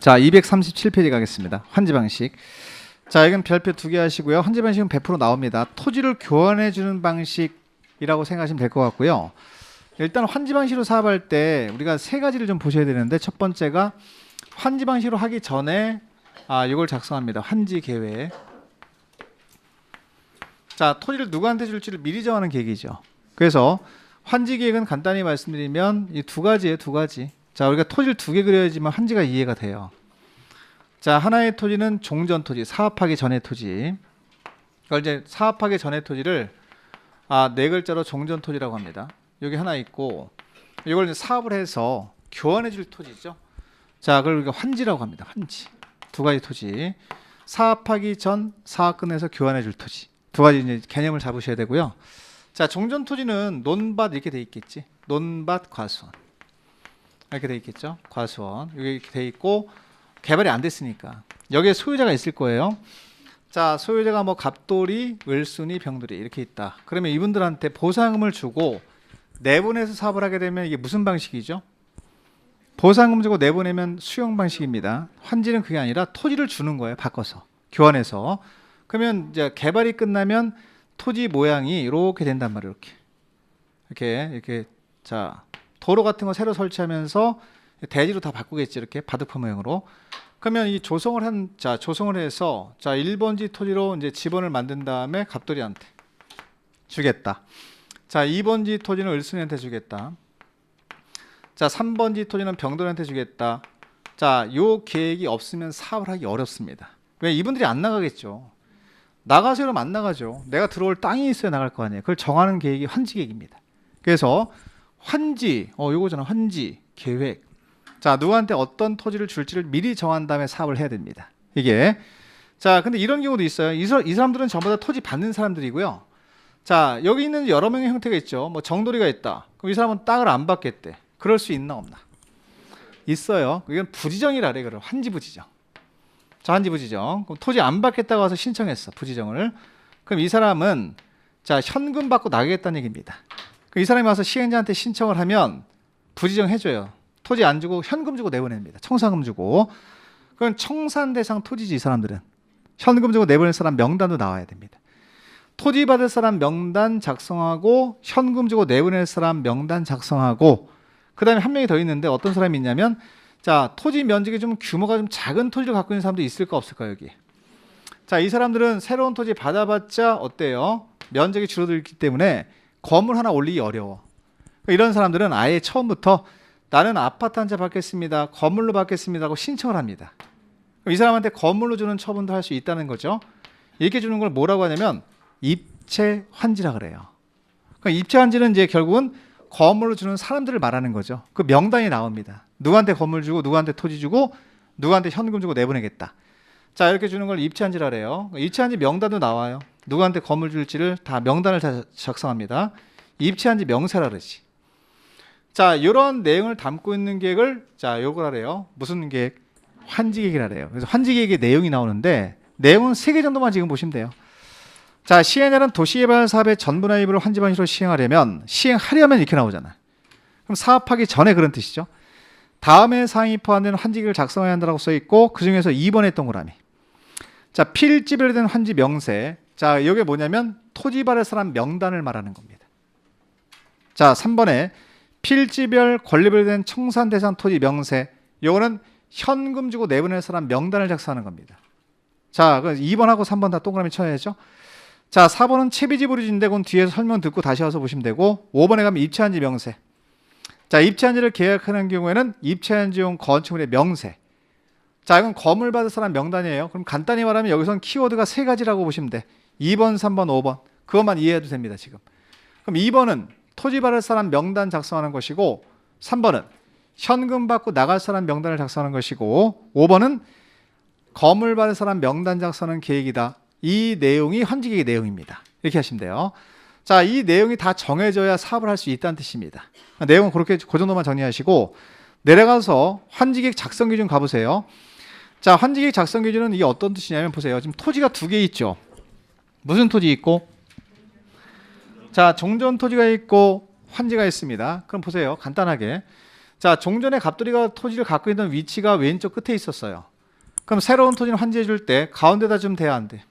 자, 237페이지 가겠습니다. 환지 방식. 자, 이건 별표 2개 하시고요. 환지 방식은 100% 나옵니다. 토지를 교환해 주는 방식이라고 생각하시면 될 것 같고요. 일단 환지 방식으로 사업할 때 우리가 세 가지를 좀 보셔야 되는데, 첫 번째가 환지 방식으로 하기 전에 이걸 작성합니다. 환지 계획. 자, 토지를 누구한테 줄지를 미리 정하는 계획이죠. 그래서 환지 계획은 간단히 말씀드리면 이 두 가지예요, 두 가지. 자, 우리가 토지를 2개 그려야지만 환지가 이해가 돼요. 자, 하나의 토지는 종전 토지, 사업하기 전의 토지. 그걸 이제 사업하기 전의 토지를 네 글자로 종전 토지라고 합니다. 여기 하나 있고, 이걸 이제 사업을 해서 교환해 줄 토지죠. 자, 그걸 우리가 환지라고 합니다. 환지. 두 가지 토지. 사업하기 전, 사업 끝내서 교환해 줄 토지. 두 가지 이제 개념을 잡으셔야 되고요. 자, 종전 토지는 논밭 이렇게 돼 있겠지. 논밭 과수원. 이렇게 돼 있겠죠. 과수원. 여기 이렇게 돼 있고, 개발이 안 됐으니까 여기에 소유자가 있을 거예요. 자, 소유자가 뭐 갑돌이, 을순이, 병돌이 이렇게 있다. 그러면 이분들한테 보상금을 주고 내보내서 사업을 하게 되면 이게 무슨 방식이죠? 보상금 주고 내보내면 수용 방식입니다. 환지는 그게 아니라 토지를 주는 거예요. 바꿔서 교환해서. 그러면 이제 개발이 끝나면 토지 모양이 이렇게 된단 말이에요. 이렇게 자, 도로 같은 거 새로 설치하면서 대지로 다 바꾸겠지. 이렇게 바둑판 모양으로. 그러면 이 조성을 해서 1번지 토지로 이제 지번을 만든 다음에 갑돌이한테 주겠다. 자, 2번지 토지는 을순이한테 주겠다. 자, 3번지 토지는 병돌이한테 주겠다. 자, 요 계획이 없으면 사업을 하기 어렵습니다. 왜? 이분들이 안 나가겠죠. 나가서 그러면 안 나가죠. 내가 들어올 땅이 있어야 나갈 거 아니에요. 그걸 정하는 계획이 환지 계획입니다. 그래서 환지, 요거잖아. 환지 계획. 자, 누구한테 어떤 토지를 줄지를 미리 정한 다음에 사업을 해야 됩니다. 이게. 자, 근데 이런 경우도 있어요. 이 사람들은 전부 다 토지 받는 사람들이고요. 자, 여기 있는 여러 명의 형태가 있죠. 뭐 정돌이가 있다. 그럼 이 사람은 땅을 안 받겠대. 그럴 수 있나 없나? 있어요. 이건 부지정이라 그래. 그걸 환지 부지정. 자, 환지 부지정. 그럼 토지 안 받겠다고 와서 신청했어. 부지정을. 그럼 이 사람은 자, 현금 받고 나가겠다는 얘기입니다. 그럼 이 사람이 와서 시행자한테 신청을 하면 부지정 해줘요. 토지 안 주고 현금 주고 내보냅니다. 청산금 주고. 그건 청산 대상 토지지. 이 사람들은 현금 주고 내보낼 사람 명단도 나와야 됩니다. 토지 받을 사람 명단 작성하고 현금 주고 내보낼 사람 명단 작성하고, 그 다음에 한 명이 더 있는데 어떤 사람이 있냐면, 자, 토지 면적이 좀 규모가 좀 작은 토지를 갖고 있는 사람도 있을까 없을까 여기. 자, 이 사람들은 새로운 토지 받아봤자 어때요? 면적이 줄어들기 때문에 건물 하나 올리기 어려워. 이런 사람들은 아예 처음부터 나는 아파트 한 채 받겠습니다. 건물로 받겠습니다. 하고 신청을 합니다. 그럼 이 사람한테 건물로 주는 처분도 할 수 있다는 거죠. 이렇게 주는 걸 뭐라고 하냐면 입체 환지라 그래요. 그러니까 입체 환지는 이제 결국은 건물로 주는 사람들을 말하는 거죠. 그 명단이 나옵니다. 누구한테 건물 주고, 누구한테 토지 주고, 누구한테 현금 주고 내보내겠다. 자, 이렇게 주는 걸 입체 환지라 그래요. 입체 환지 명단도 나와요. 누구한테 건물 줄지를 다 명단을 다 작성합니다. 입체 환지 명세라 그러지. 자, 이런 내용을 담고 있는 계획을 요걸 하래요. 무슨 계획? 환지 계획이라 그래요. 그래서 환지 계획의 내용이 나오는데, 내용은 3개 정도만 지금 보시면 돼요. 자, 시행자는 도시개발 사업의 전부나 일부를 환지 방식으로 시행하려면 이렇게 나오잖아. 그럼 사업하기 전에 그런 뜻이죠. 다음에 사항이 포함된 환지 계획을 작성해야 한다고 써 있고, 그 중에서 2번에 동그라미. 자, 필지별로 된 환지 명세. 자, 이게 뭐냐면 토지 받을 사람 명단을 말하는 겁니다. 자, 3번에 필지별 권리별로 된 청산 대상 토지 명세. 요거는 현금 주고 내보낼 사람 명단을 작성하는 겁니다. 자, 2번하고 3번 다 동그라미 쳐야죠. 자, 4번은 채비지불이진데 그건 뒤에서 설명 듣고 다시 와서 보시면 되고, 5번에 가면 입체한지 명세. 자, 입체한지를 계약하는 경우에는 입체한지용 건축물의 명세. 자, 이건 건물 받을 사람 명단이에요. 그럼 간단히 말하면 여기서는 키워드가 3가지라고 보시면 돼. 2번, 3번, 5번. 그것만 이해해도 됩니다, 지금. 그럼 2번은 토지 받을 사람 명단 작성하는 것이고, 3번은 현금 받고 나갈 사람 명단을 작성하는 것이고, 5번은 건물 받을 사람 명단 작성하는 계획이다. 이 내용이 환지 계획의 내용입니다. 이렇게 하시면 돼요. 자, 이 내용이 다 정해져야 사업을 할 수 있다는 뜻입니다. 내용은 그렇게 그 정도만 정리하시고, 내려가서 환지 계획 작성 기준 가보세요. 자, 환지 계획 작성 기준은 이게 어떤 뜻이냐면, 보세요. 지금 토지가 2개 있죠. 무슨 토지 있고? 자, 종전 토지가 있고 환지가 있습니다. 그럼 보세요. 간단하게. 자, 종전에 갑돌이가 토지를 갖고 있던 위치가 왼쪽 끝에 있었어요. 그럼 새로운 토지를 환지해 줄 때 가운데다 주면 돼야 안 돼?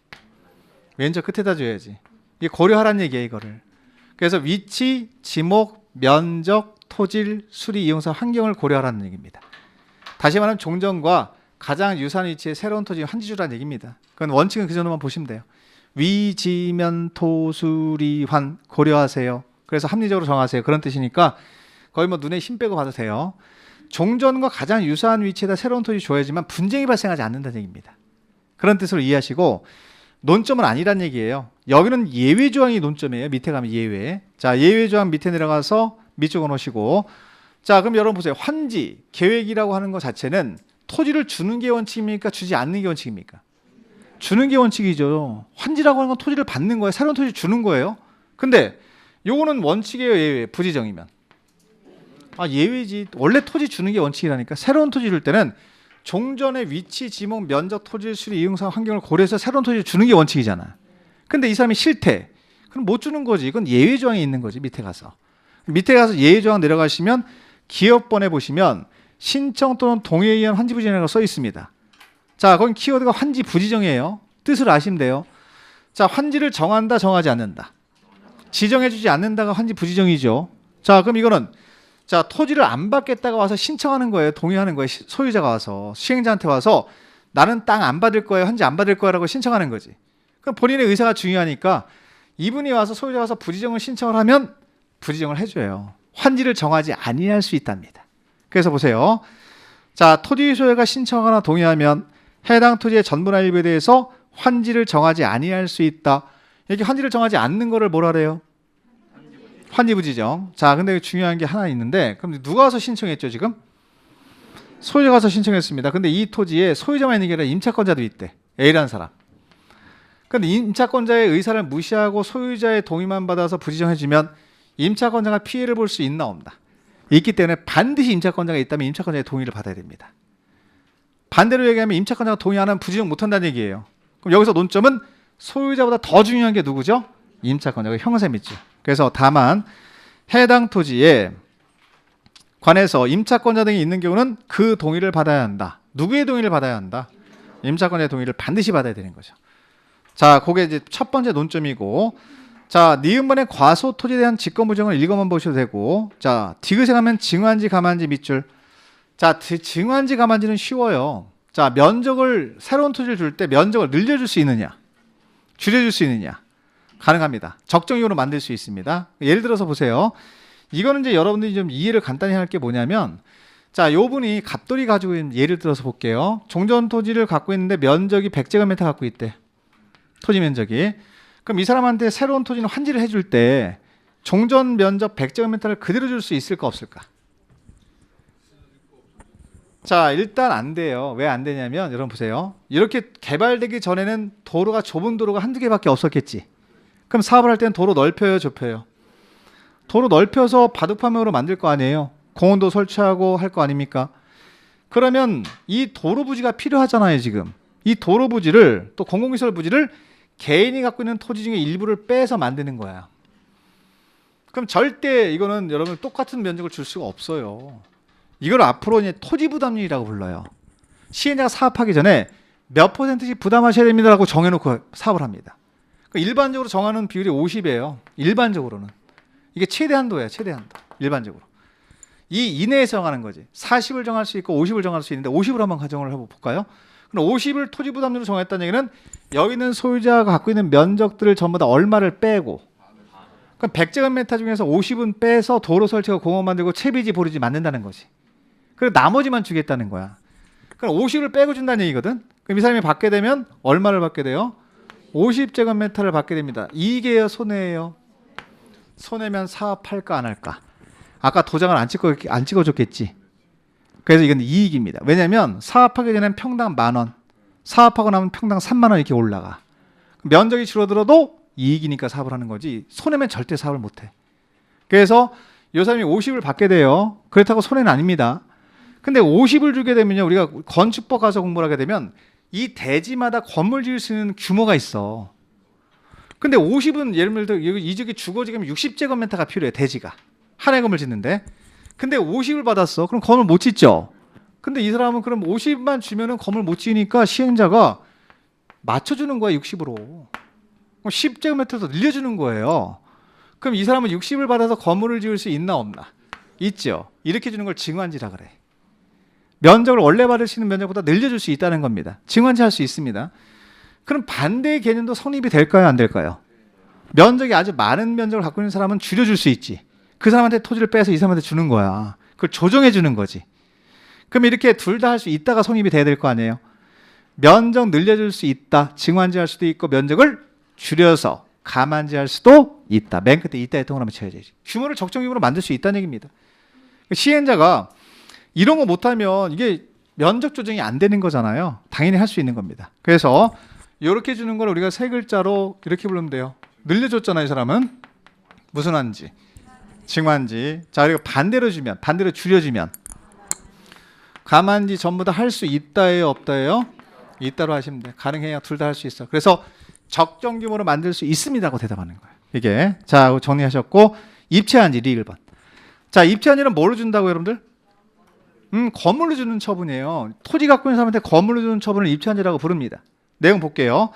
왼쪽 끝에다 줘야지. 이게 고려하라는 얘기예요, 이거를. 그래서 위치, 지목, 면적, 토질, 수리, 이용사, 환경을 고려하라는 얘기입니다. 다시 말하면 종전과 가장 유사한 위치에 새로운 토지 환지 주라는 얘기입니다. 그건 원칙은 그 정도만 보시면 돼요. 위, 지, 면, 토, 수, 리, 환 고려하세요. 그래서 합리적으로 정하세요. 그런 뜻이니까 거의 뭐 눈에 힘 빼고 봐도 돼요. 종전과 가장 유사한 위치에다 새로운 토지 줘야지만 분쟁이 발생하지 않는다는 얘기입니다. 그런 뜻으로 이해하시고 논점은 아니란 얘기예요. 여기는 예외 조항이 논점이에요. 밑에 가면 예외. 자, 예외 조항 밑에 내려가서 밑쪽으로 놓으시고, 자, 그럼 여러분 보세요. 환지 계획이라고 하는 것 자체는 토지를 주는 게 원칙입니까? 주지 않는 게 원칙입니까? 주는 게 원칙이죠. 환지라고 하는 건 토지를 받는 거예요. 새로운 토지 주는 거예요. 근데 요거는 원칙이에요, 예외? 부지정이면. 아, 예외지. 원래 토지 주는 게 원칙이라니까. 새로운 토지 줄 때는 종전의 위치, 지목, 면적, 토지, 수리, 이용사, 환경을 고려해서 새로운 토지를 주는 게 원칙이잖아. 근데 이 사람이 싫대. 그럼 못 주는 거지. 이건 예외 조항이 있는 거지. 밑에 가서 예외 조항 내려가시면 기업번에 보시면 신청 또는 동의에 의한 환지 부지정이라고 써 있습니다. 자, 거기 키워드가 환지 부지정이에요. 뜻을 아시면 돼요. 자, 환지를 정한다, 정하지 않는다. 지정해주지 않는다가 환지 부지정이죠. 자, 그럼 이거는 자, 토지를 안 받겠다가 와서 신청하는 거예요. 동의하는 거예요. 소유자가 와서 시행자한테 와서 나는 땅 안 받을 거예요. 환지 안 받을 거야라고 신청하는 거지. 그럼 본인의 의사가 중요하니까 이분이 와서 소유자가 와서 부지정을 신청을 하면 부지정을 해줘요. 환지를 정하지 아니할 수 있답니다. 그래서 보세요. 자, 토지 소유가 신청하거나 동의하면 해당 토지의 전부나 일부에 대해서 환지를 정하지 아니할 수 있다. 이렇게 환지를 정하지 않는 거를 뭐라 그래요? 환지부지정. 자, 근데 중요한 게 하나 있는데, 그럼 누가 와서 신청했죠, 지금? 소유자가 와서 신청했습니다. 근데 이 토지에 소유자만 있는 게 아니라 임차권자도 있대. A라는 사람. 근데 임차권자의 의사를 무시하고 소유자의 동의만 받아서 부지정해주면 임차권자가 피해를 볼 수 있나 없나? 있기 때문에 반드시 임차권자가 있다면 임차권자의 동의를 받아야 됩니다. 반대로 얘기하면 임차권자가 동의 안 하면 부지정 못한다는 얘기예요. 그럼 여기서 논점은 소유자보다 더 중요한 게 누구죠? 임차권자가 형사입니다. 그래서 다만 해당 토지에 관해서 임차권자 등이 있는 경우는 그 동의를 받아야 한다. 누구의 동의를 받아야 한다? 임차권자의 동의를 반드시 받아야 되는 거죠. 자, 그게 이제 첫 번째 논점이고, 자, 니은번의 과소 토지에 대한 직권부정을 읽어만 보셔도 되고, 자, 디귿에 가면 증환지, 감환지 밑줄. 자, 증환지, 감환지는 쉬워요. 자, 면적을 새로운 토지를 줄 때 면적을 늘려줄 수 있느냐, 줄여줄 수 있느냐, 가능합니다. 적정이용으로 만들 수 있습니다. 예를 들어서 보세요. 이거는 이제 여러분들이 좀 이해를 간단히 할 게 뭐냐면, 자, 요 분이 갑돌이 가지고 있는 예를 들어서 볼게요. 종전 토지를 갖고 있는데 면적이 100제곱미터 갖고 있대. 토지 면적이. 그럼 이 사람한테 새로운 토지는 환지를 해줄 때 종전 면적 100제곱미터를 그대로 줄 수 있을까 없을까? 자, 일단 안 돼요. 왜 안 되냐면 여러분 보세요. 이렇게 개발되기 전에는 도로가 좁은 도로가 한두 개밖에 없었겠지. 그럼 사업을 할 때는 도로 넓혀요, 좁혀요? 도로 넓혀서 바둑판으로 만들 거 아니에요. 공원도 설치하고 할 거 아닙니까? 그러면 이 도로 부지가 필요하잖아요, 지금. 이 도로 부지를 또 공공시설 부지를 개인이 갖고 있는 토지 중에 일부를 빼서 만드는 거야. 그럼 절대 이거는 여러분 똑같은 면적을 줄 수가 없어요. 이걸 앞으로 이제 토지 부담률이라고 불러요. 시행자가 사업하기 전에 몇 %씩 부담하셔야 됩니다라고 정해놓고 사업을 합니다. 일반적으로 정하는 비율이 50이에요. 일반적으로는. 이게 최대 한도예요. 최대 한도. 일반적으로. 이 이내에서 정하는 거지. 40을 정할 수 있고 50을 정할 수 있는데 50을 한번 가정을 해볼까요? 그럼 50을 토지 부담률로 정했다는 얘기는 여기 있는 소유자가 갖고 있는 면적들을 전부 다 얼마를 빼고, 그럼 100제곱미터 중에서 50은 빼서 도로 설치하고 공원 만들고 채비지 보리지 만든다는 거지. 그리고 나머지만 주겠다는 거야. 그럼 50을 빼고 준다는 얘기거든. 그럼 이 사람이 받게 되면 얼마를 받게 돼요? 50제곱미터를 받게 됩니다. 이익이에요, 손해예요? 손해면 사업할까 안 할까? 아까 도장을 안 찍어줬겠지. 그래서 이건 이익입니다. 왜냐하면 사업하기 전에는 평당 10,000원, 사업하고 나면 평당 30,000원 이렇게 올라가. 면적이 줄어들어도 이익이니까 사업을 하는 거지, 손해면 절대 사업을 못해. 그래서 이 사람이 50을 받게 돼요. 그렇다고 손해는 아닙니다. 근데 50을 주게 되면요, 우리가 건축법 가서 공부를 하게 되면 이 대지마다 건물 지을 수 있는 규모가 있어. 근데 50은 예를 들어 이 지역이 주거지금 60제곱미터가 필요해, 대지가. 한 해 건물 짓는데. 근데 50을 받았어. 그럼 건물 못 짓죠. 근데 이 사람은 그럼 50만 주면은 건물 못 지으니까 시행자가 맞춰주는 거야, 60으로. 10제곱미터 늘려주는 거예요. 그럼 이 사람은 60을 받아서 건물을 지을 수 있나 없나? 있죠. 이렇게 주는 걸 증환지라 그래. 면적을 원래 받을 수 있는 면적보다 늘려줄 수 있다는 겁니다. 증환지 할 수 있습니다. 그럼 반대의 개념도 성립이 될까요, 안 될까요? 면적이 아주 많은 면적을 갖고 있는 사람은 줄여줄 수 있지. 그 사람한테 토지를 빼서 이 사람한테 주는 거야. 그걸 조정해 주는 거지. 그럼 이렇게 둘 다 할 수 있다가 성립이 돼야 될 거 아니에요. 면적 늘려줄 수 있다. 증환지 할 수도 있고 면적을 줄여서 가만지 할 수도 있다. 맨 끝에 있다에 동그라미 쳐야지. 규모를 적정 규모로 만들 수 있다는 얘기입니다. 시행자가 이런 거 못하면 이게 면적 조정이 안 되는 거잖아요. 당연히 할 수 있는 겁니다. 그래서 이렇게 주는 걸 우리가 세 글자로 이렇게 부르면 돼요. 늘려줬잖아요. 이 사람은 무슨 한지? 증환지. 자, 그리고 반대로 주면, 반대로 줄여주면 가만지 전부 다 할 수 있다예요, 없다예요? 있다로 하시면 돼요. 가능해요. 둘 다 할 수 있어. 그래서 적정 규모로 만들 수 있습니다고 대답하는 거예요. 이게. 자, 정리하셨고 입체한지 리 1번. 자, 입체한지는 뭐로 준다고 여러분들? 건물로 주는 처분이에요. 토지 갖고 있는 사람한테 건물로 주는 처분을 입체한지라고 부릅니다. 내용 볼게요.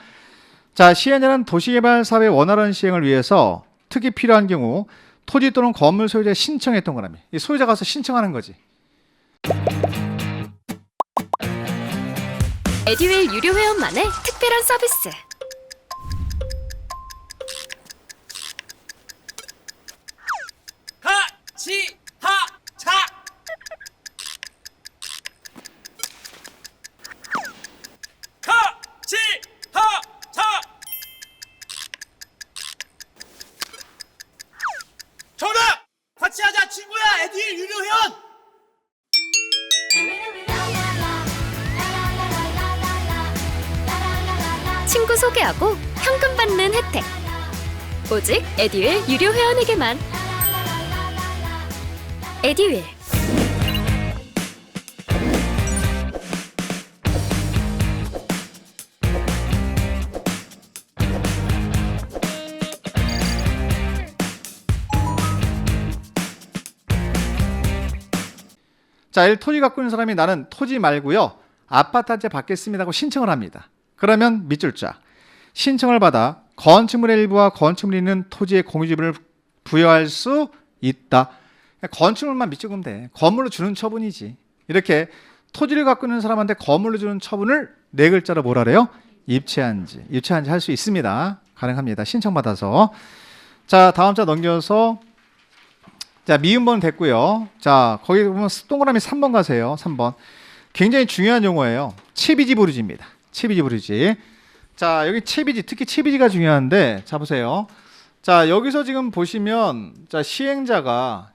자, 시행자는 도시개발 사업의 원활한 시행을 위해서 특히 필요한 경우 토지 또는 건물 소유자가 신청했던 거라며. 이 소유자가 가서 신청하는 거지. 에듀윌 유료 회원만의 특별한 서비스. 같이 하자. 같이 하자. 정답! 같이 하자 친구야. 에듀윌 유료 회원. 친구 소개하고 현금 받는 혜택. 오직 에듀윌 유료 회원에게만. 에듀윌. 자, 토지 갖고 있는 사람이 나는 토지 말고요. 아파트 한 채 받겠습니다 하고 신청을 합니다. 그러면 밑줄 자. 신청을 받아 건축물의 일부와 건축물이 있는 토지의 공유지분을 부여할 수 있다. 건축물만 밑줄으면 돼. 건물로 주는 처분이지. 이렇게 토지를 갖고 있는 사람한테 건물로 주는 처분을 네 글자로 뭐라 그래요? 입체한지. 입체한지 할 수 있습니다. 가능합니다. 신청받아서. 자, 다음 자 넘겨서 자, 미음번 됐고요. 자, 거기 보면 동그라미 3번 가세요. 3번. 굉장히 중요한 용어예요. 채비지 부르지입니다. 채비지 부르지. 자, 여기 채비지, 특히 채비지가 중요한데, 자, 보세요. 자, 여기서 지금 보시면, 자, 시행자가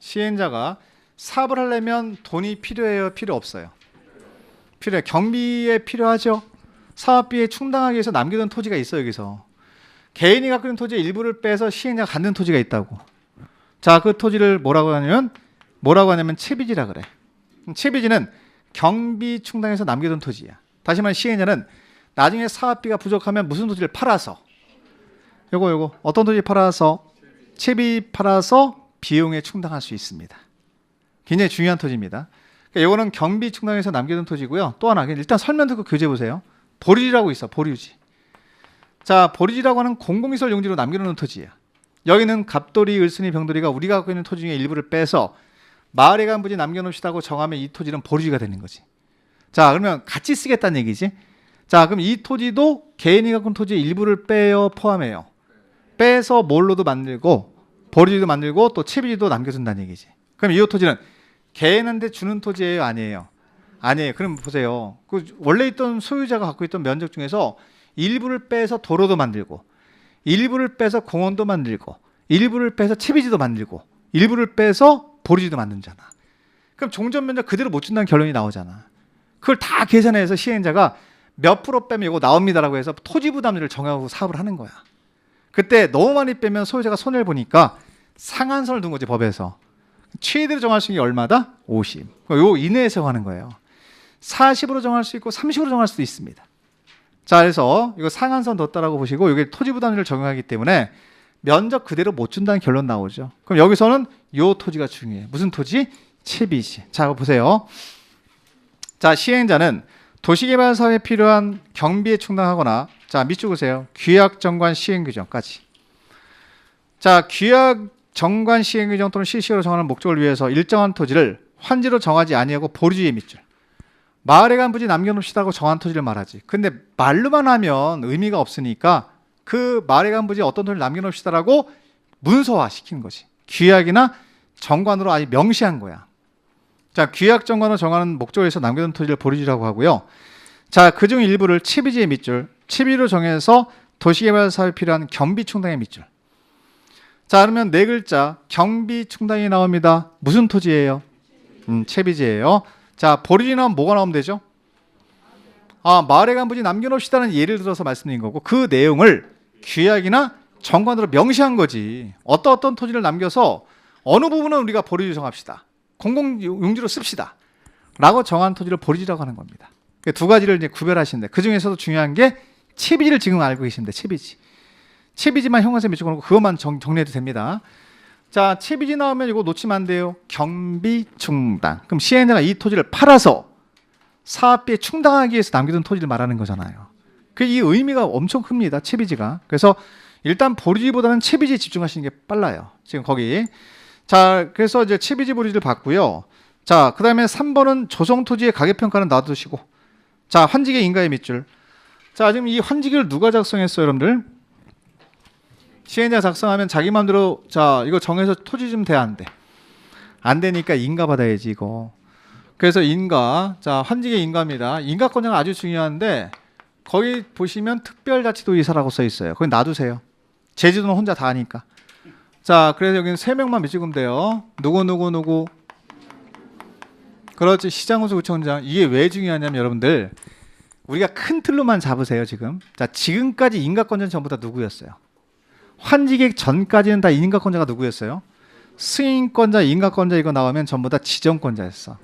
사업을 하려면 돈이 필요해요? 필요 없어요? 필요해요. 경비에 필요하죠? 사업비에 충당하기 위해서 남겨둔 토지가 있어요, 여기서. 개인이 갖고 있는 토지의 일부를 빼서 시행자가 갖는 토지가 있다고. 자, 그 토지를 뭐라고 하냐면 채비지라 그래. 채비지는 경비 충당해서 남겨둔 토지야. 다시 말해 시행자는 나중에 사업비가 부족하면 무슨 토지를 팔아서 요거 어떤 토지 팔아서 채비 팔아서 비용에 충당할 수 있습니다. 굉장히 중요한 토지입니다. 그러니까 요거는 경비 충당해서 남겨둔 토지고요. 또 하나 일단 설명 듣고 교재 보세요. 보류지라고 있어. 보류지. 자, 보류지라고 하는 공공시설 용지로 남겨놓는 토지야. 여기는 갑돌이, 을순이, 병돌이가 우리가 갖고 있는 토지 중에 일부를 빼서 마을에 간 부지 남겨놓읍시다고 정하면 이 토지는 보류지가 되는 거지. 자, 그러면 같이 쓰겠다는 얘기지. 자, 그럼 이 토지도 개인이 갖고 있는 토지의 일부를 빼요, 포함해요? 빼서 뭘로도 만들고 보류지도 만들고 또 채비지도 남겨준다는 얘기지. 그럼 이 토지는 개인한테 주는 토지예요, 아니에요? 아니에요. 그럼 보세요. 그 원래 있던 소유자가 갖고 있던 면적 중에서 일부를 빼서 도로도 만들고, 일부를 빼서 공원도 만들고, 일부를 빼서 채비지도 만들고, 일부를 빼서 보류지도 만들잖아. 그럼 종전 면적 그대로 못 준다는 결론이 나오잖아. 그걸 다 계산해서 시행자가 몇 프로 빼면 이거 나옵니다라고 해서 토지 부담률을 정하고 사업을 하는 거야. 그때 너무 많이 빼면 소유자가 손해를 보니까 상한선을 둔 거지, 법에서. 최대로 정할 수 있는 게 얼마다? 50. 요 이내에서 하는 거예요. 40으로 정할 수 있고 30으로 정할 수도 있습니다. 자, 그래서 이거 상한선 뒀다라고 보시고 이게 토지 부담률을 적용하기 때문에 면적 그대로 못 준다는 결론 나오죠. 그럼 여기서는 요 토지가 중요해. 무슨 토지? 채비지. 자, 보세요. 자, 시행자는 도시개발 사업에 필요한 경비에 충당하거나, 자, 밑줄 보세요. 규약 정관 시행 규정까지. 자, 규약 정관 시행 규정 또는 실시로 정하는 목적을 위해서 일정한 토지를 환지로 정하지 아니하고 보류지의 밑줄. 마을에 간 부지 남겨놓읍시다고 정한 토지를 말하지. 근데 말로만 하면 의미가 없으니까 그 마을에 간 부지 어떤 토지를 남겨놓읍시다라고 문서화 시킨 거지. 규약이나 정관으로 아예 명시한 거야. 자, 규약 정관으로 정하는 목적을 위해서 남겨둔 토지를 보류지라고 하고요. 자, 그중 일부를 채비지의 밑줄, 채비로 정해서 도시개발 사업에 필요한 경비 충당의 밑줄. 자, 그러면 네 글자 경비 충당이 나옵니다. 무슨 토지예요? 채비지예요. 자, 보류지 나오면 뭐가 나오면 되죠? 마을에 간 부지 남겨놓읍시다는 예를 들어서 말씀드린 거고, 그 내용을 규약이나 정관으로 명시한 거지. 어떤 토지를 남겨서 어느 부분은 우리가 보류지 정합시다. 공공용지로 씁시다. 라고 정한 토지를 보류지라고 하는 겁니다. 두 가지를 이제 구별하시는데, 그 중에서도 중요한 게 채비지를 지금 알고 계시는데, 채비지. 채비지만 형광색 밑줄 그고 그것만 정리해도 됩니다. 자, 채비지 나오면 이거 놓치면 안 돼요. 경비 충당. 그럼 시행자가 이 토지를 팔아서 사업비에 충당하기 위해서 남겨둔 토지를 말하는 거잖아요. 이 의미가 엄청 큽니다. 채비지가. 그래서 일단 보류지보다는 채비지에 집중하시는 게 빨라요. 지금 거기. 자, 그래서 이제 채비지 보류지를 봤고요. 자, 그 다음에 3번은 조성토지의 가격평가는 놔두시고, 자, 환지계 인가의 밑줄. 자, 지금 이 환지계를 누가 작성했어요, 여러분들? 시행자 작성하면 자기 마음대로, 자, 이거 정해서 토지 좀 돼, 안 돼? 안 되니까 인가 받아야지, 이거. 그래서 인가, 자, 환지계 인가입니다. 인가권자가 아주 중요한데, 거기 보시면 특별자치도의사라고 써 있어요. 거기 놔두세요. 제주도는 혼자 다 하니까. 자, 그래서 여기는 3명만 밑찍으면 돼요. 누구. 그렇지, 시장군수 구청장. 이게 왜 중요하냐면 여러분들, 우리가 큰 틀로만 잡으세요, 지금. 자, 지금까지 인가권자는 전부 다 누구였어요? 환지객 전까지는 다 인가권자가 누구였어요? 승인권자, 인가권자 이거 나오면 전부 다 지정권자였어.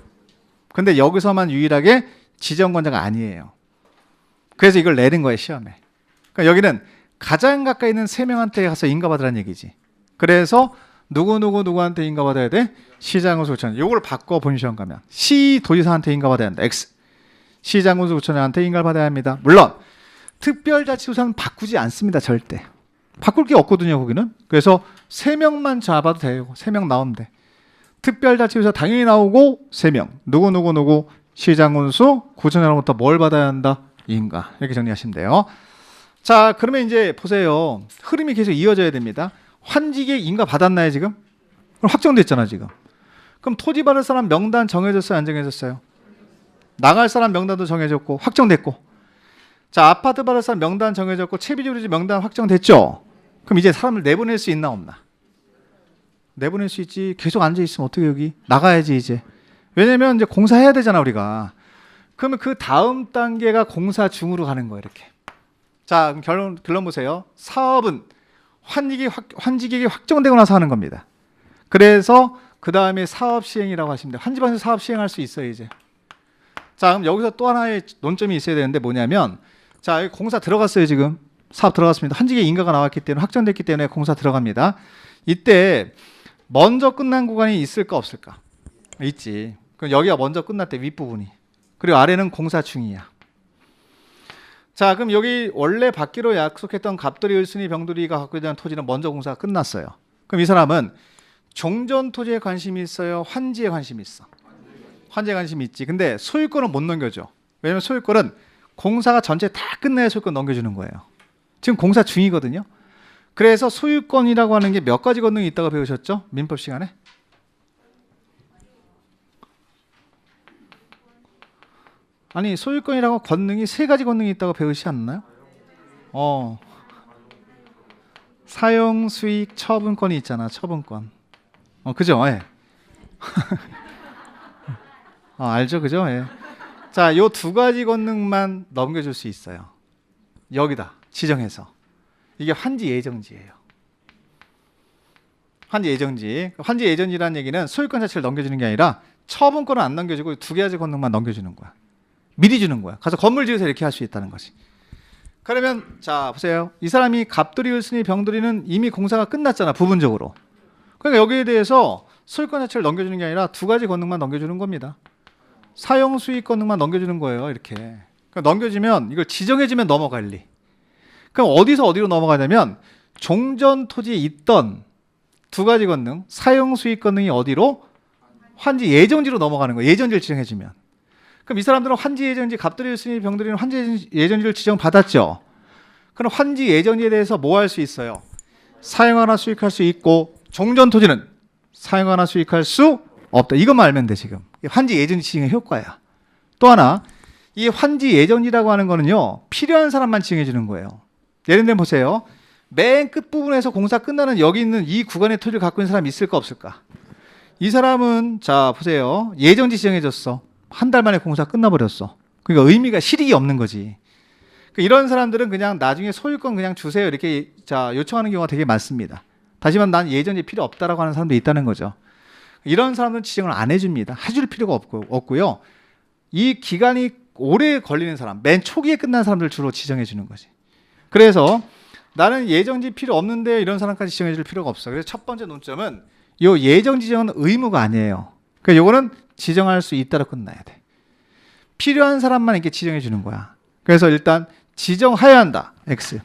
근데 여기서만 유일하게 지정권자가 아니에요. 그래서 이걸 내는 거예요, 시험에. 그러니까 여기는 가장 가까이 있는 3명한테 가서 인가받으라는 얘기지. 그래서 누구한테 인가받아야 돼? 시장군수 구청장. 요걸 바꿔 본 시험 가면 시도지사한테 인가받아야 한다. X. 시장군수 구청장한테 인가를 받아야 합니다. 물론 특별자치도사는 바꾸지 않습니다. 절대. 바꿀 게 없거든요, 거기는. 그래서 3명만 잡아도 돼요. 3명 나오면 돼. 특별자치도사 당연히 나오고 3명. 누구 시장군수 구청장으로부터 뭘 받아야 한다? 인가. 이렇게 정리하시면 돼요. 자, 그러면 이제 보세요. 흐름이 계속 이어져야 됩니다. 환지객 인가 받았나요, 지금? 그럼 확정됐잖아, 지금. 그럼 토지 받을 사람 명단 정해졌어요, 안 정해졌어요? 나갈 사람 명단도 정해졌고 확정됐고. 자, 아파트 받을 사람 명단 정해졌고 채비지 보류지 명단 확정됐죠? 그럼 이제 사람을 내보낼 수 있나 없나? 내보낼 수 있지. 계속 앉아 있으면 어떻게 여기? 나가야지 이제. 왜냐면 이제 공사해야 되잖아, 우리가. 그러면 그 다음 단계가 공사 중으로 가는 거예요, 이렇게. 자, 그럼 결론 보세요. 사업은 환지객이 확정되고 나서 하는 겁니다. 그래서 그 다음에 사업 시행이라고 하시면 돼요. 환지반에서 사업 시행할 수 있어요, 이제. 자, 그럼 여기서 또 하나의 논점이 있어야 되는데 뭐냐면, 자, 여기 공사 들어갔어요, 지금. 사업 들어갔습니다. 환지객 인가가 나왔기 때문에, 확정됐기 때문에 공사 들어갑니다. 이때 먼저 끝난 구간이 있을까 없을까? 있지. 그럼 여기가 먼저 끝났대, 윗부분이. 그리고 아래는 공사 중이야. 자, 그럼 여기 원래 받기로 약속했던 갑돌이, 을순이, 병돌이가 갖고 있는 토지는 먼저 공사가 끝났어요. 그럼 이 사람은 종전 토지에 관심이 있어요? 환지에 관심이 있어? 환지에 관심이 있지. 근데 소유권은 못 넘겨줘. 왜냐면 소유권은 공사가 전체 다 끝내야 소유권 넘겨주는 거예요. 지금 공사 중이거든요. 그래서 소유권이라고 하는 게 몇 가지 권능이 있다고 배우셨죠? 민법 시간에? 아니, 소유권이라고 권능이 3가지 권능이 있다고 배우시지 않나요? 사용, 수익, 처분권이 있잖아. 처분권. 그죠? 예. 알죠? 그죠? 예. 자, 요 2가지 권능만 넘겨줄 수 있어요. 여기다 지정해서. 이게 환지 예정지예요. 환지 예정지. 환지 예정지라는 얘기는 소유권 자체를 넘겨주는 게 아니라 처분권은 안 넘겨주고 2가지 권능만 넘겨주는 거야. 미리 주는 거야. 가서 건물 지어서 이렇게 할 수 있다는 거지. 그러면 자, 보세요. 이 사람이 갑돌이, 을순이, 병돌이는 이미 공사가 끝났잖아, 부분적으로. 그러니까 여기에 대해서 소유권 자체를 넘겨주는 게 아니라 두 가지 권능만 넘겨주는 겁니다. 사용 수익 권능만 넘겨주는 거예요. 이렇게. 그러니까 넘겨주면 이걸 지정해주면 넘어갈 리. 그럼 어디서 어디로 넘어가냐면 종전 토지에 있던 두 가지 권능, 사용 수익 권능이 어디로? 환지 예정지로 넘어가는 거예요. 예정지를 지정해주면. 그럼 이 사람들은 환지 예정지, 갑돌이 일순위 병들이는 환지 예정지를 지정받았죠. 그럼 환지 예정지에 대해서 뭐 할 수 있어요? 사용하나 수익할 수 있고 종전 토지는 사용하나 수익할 수 없다. 이것만 알면 돼 지금. 환지 예정지 지정의 효과야. 또 하나, 이 환지 예정지라고 하는 거는요 필요한 사람만 지정해 주는 거예요. 예를 들면 보세요. 맨 끝부분에서 공사 끝나는 여기 있는 이 구간의 토지를 갖고 있는 사람이 있을까 없을까? 이 사람은 자 보세요. 예정지 지정해 줬어. 한 달 만에 공사 끝나버렸어. 그러니까 의미가 실익이 없는 거지. 그러니까 이런 사람들은 그냥 나중에 소유권 그냥 주세요 이렇게 자 요청하는 경우가 되게 많습니다. 다시 말하면 난 예정지 필요 없다라고 하는 사람도 있다는 거죠. 이런 사람들은 지정을 안 해줍니다. 해줄 필요가 없고요. 이 기간이 오래 걸리는 사람, 맨 초기에 끝난 사람들 주로 지정해 주는 거지. 그래서 나는 예정지 필요 없는데 이런 사람까지 지정해 줄 필요가 없어. 그래서 첫 번째 논점은 이 예정 지정은 의무가 아니에요. 그러니까 이거는 지정할 수 있다로 끝나야 돼. 필요한 사람만 이렇게 지정해 주는 거야. 그래서 일단 지정해야 한다. X.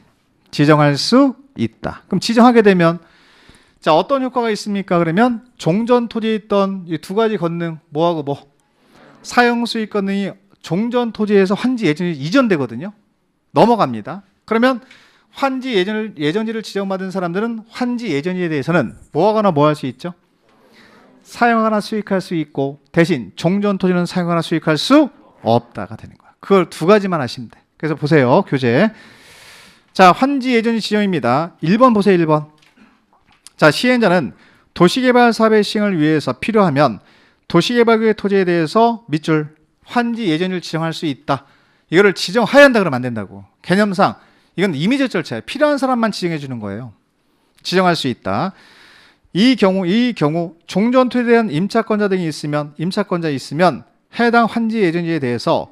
지정할 수 있다. 그럼 지정하게 되면 자 어떤 효과가 있습니까? 그러면 종전 토지에 있던 이 두 가지 권능 뭐하고 뭐 사용 수익 권능이 종전 토지에서 환지 예정지 이전되거든요. 넘어갑니다. 그러면 환지 예정지를 지정받은 사람들은 환지 예정지에 대해서는 뭐하거나 뭐 할 수 있죠? 사용하거나 수익할 수 있고 대신 종전 토지는 사용하거나 수익할 수 없다가 되는 거야. 그걸 두 가지만 하시면 돼. 그래서 보세요. 교재. 자, 환지 예정지 지정입니다. 1번 보세요. 1번. 자, 시행자는 도시개발 사업의 시행을 위해서 필요하면 도시개발구의 토지에 대해서 밑줄 환지 예정지를 지정할 수 있다. 이거를 지정해야 한다 그러면 안 된다고. 개념상 이건 임의적 절차예요. 필요한 사람만 지정해 주는 거예요. 지정할 수 있다. 이 경우 종전 토지에 대한 임차권자 등이 있으면 해당 환지 예정지에 대해서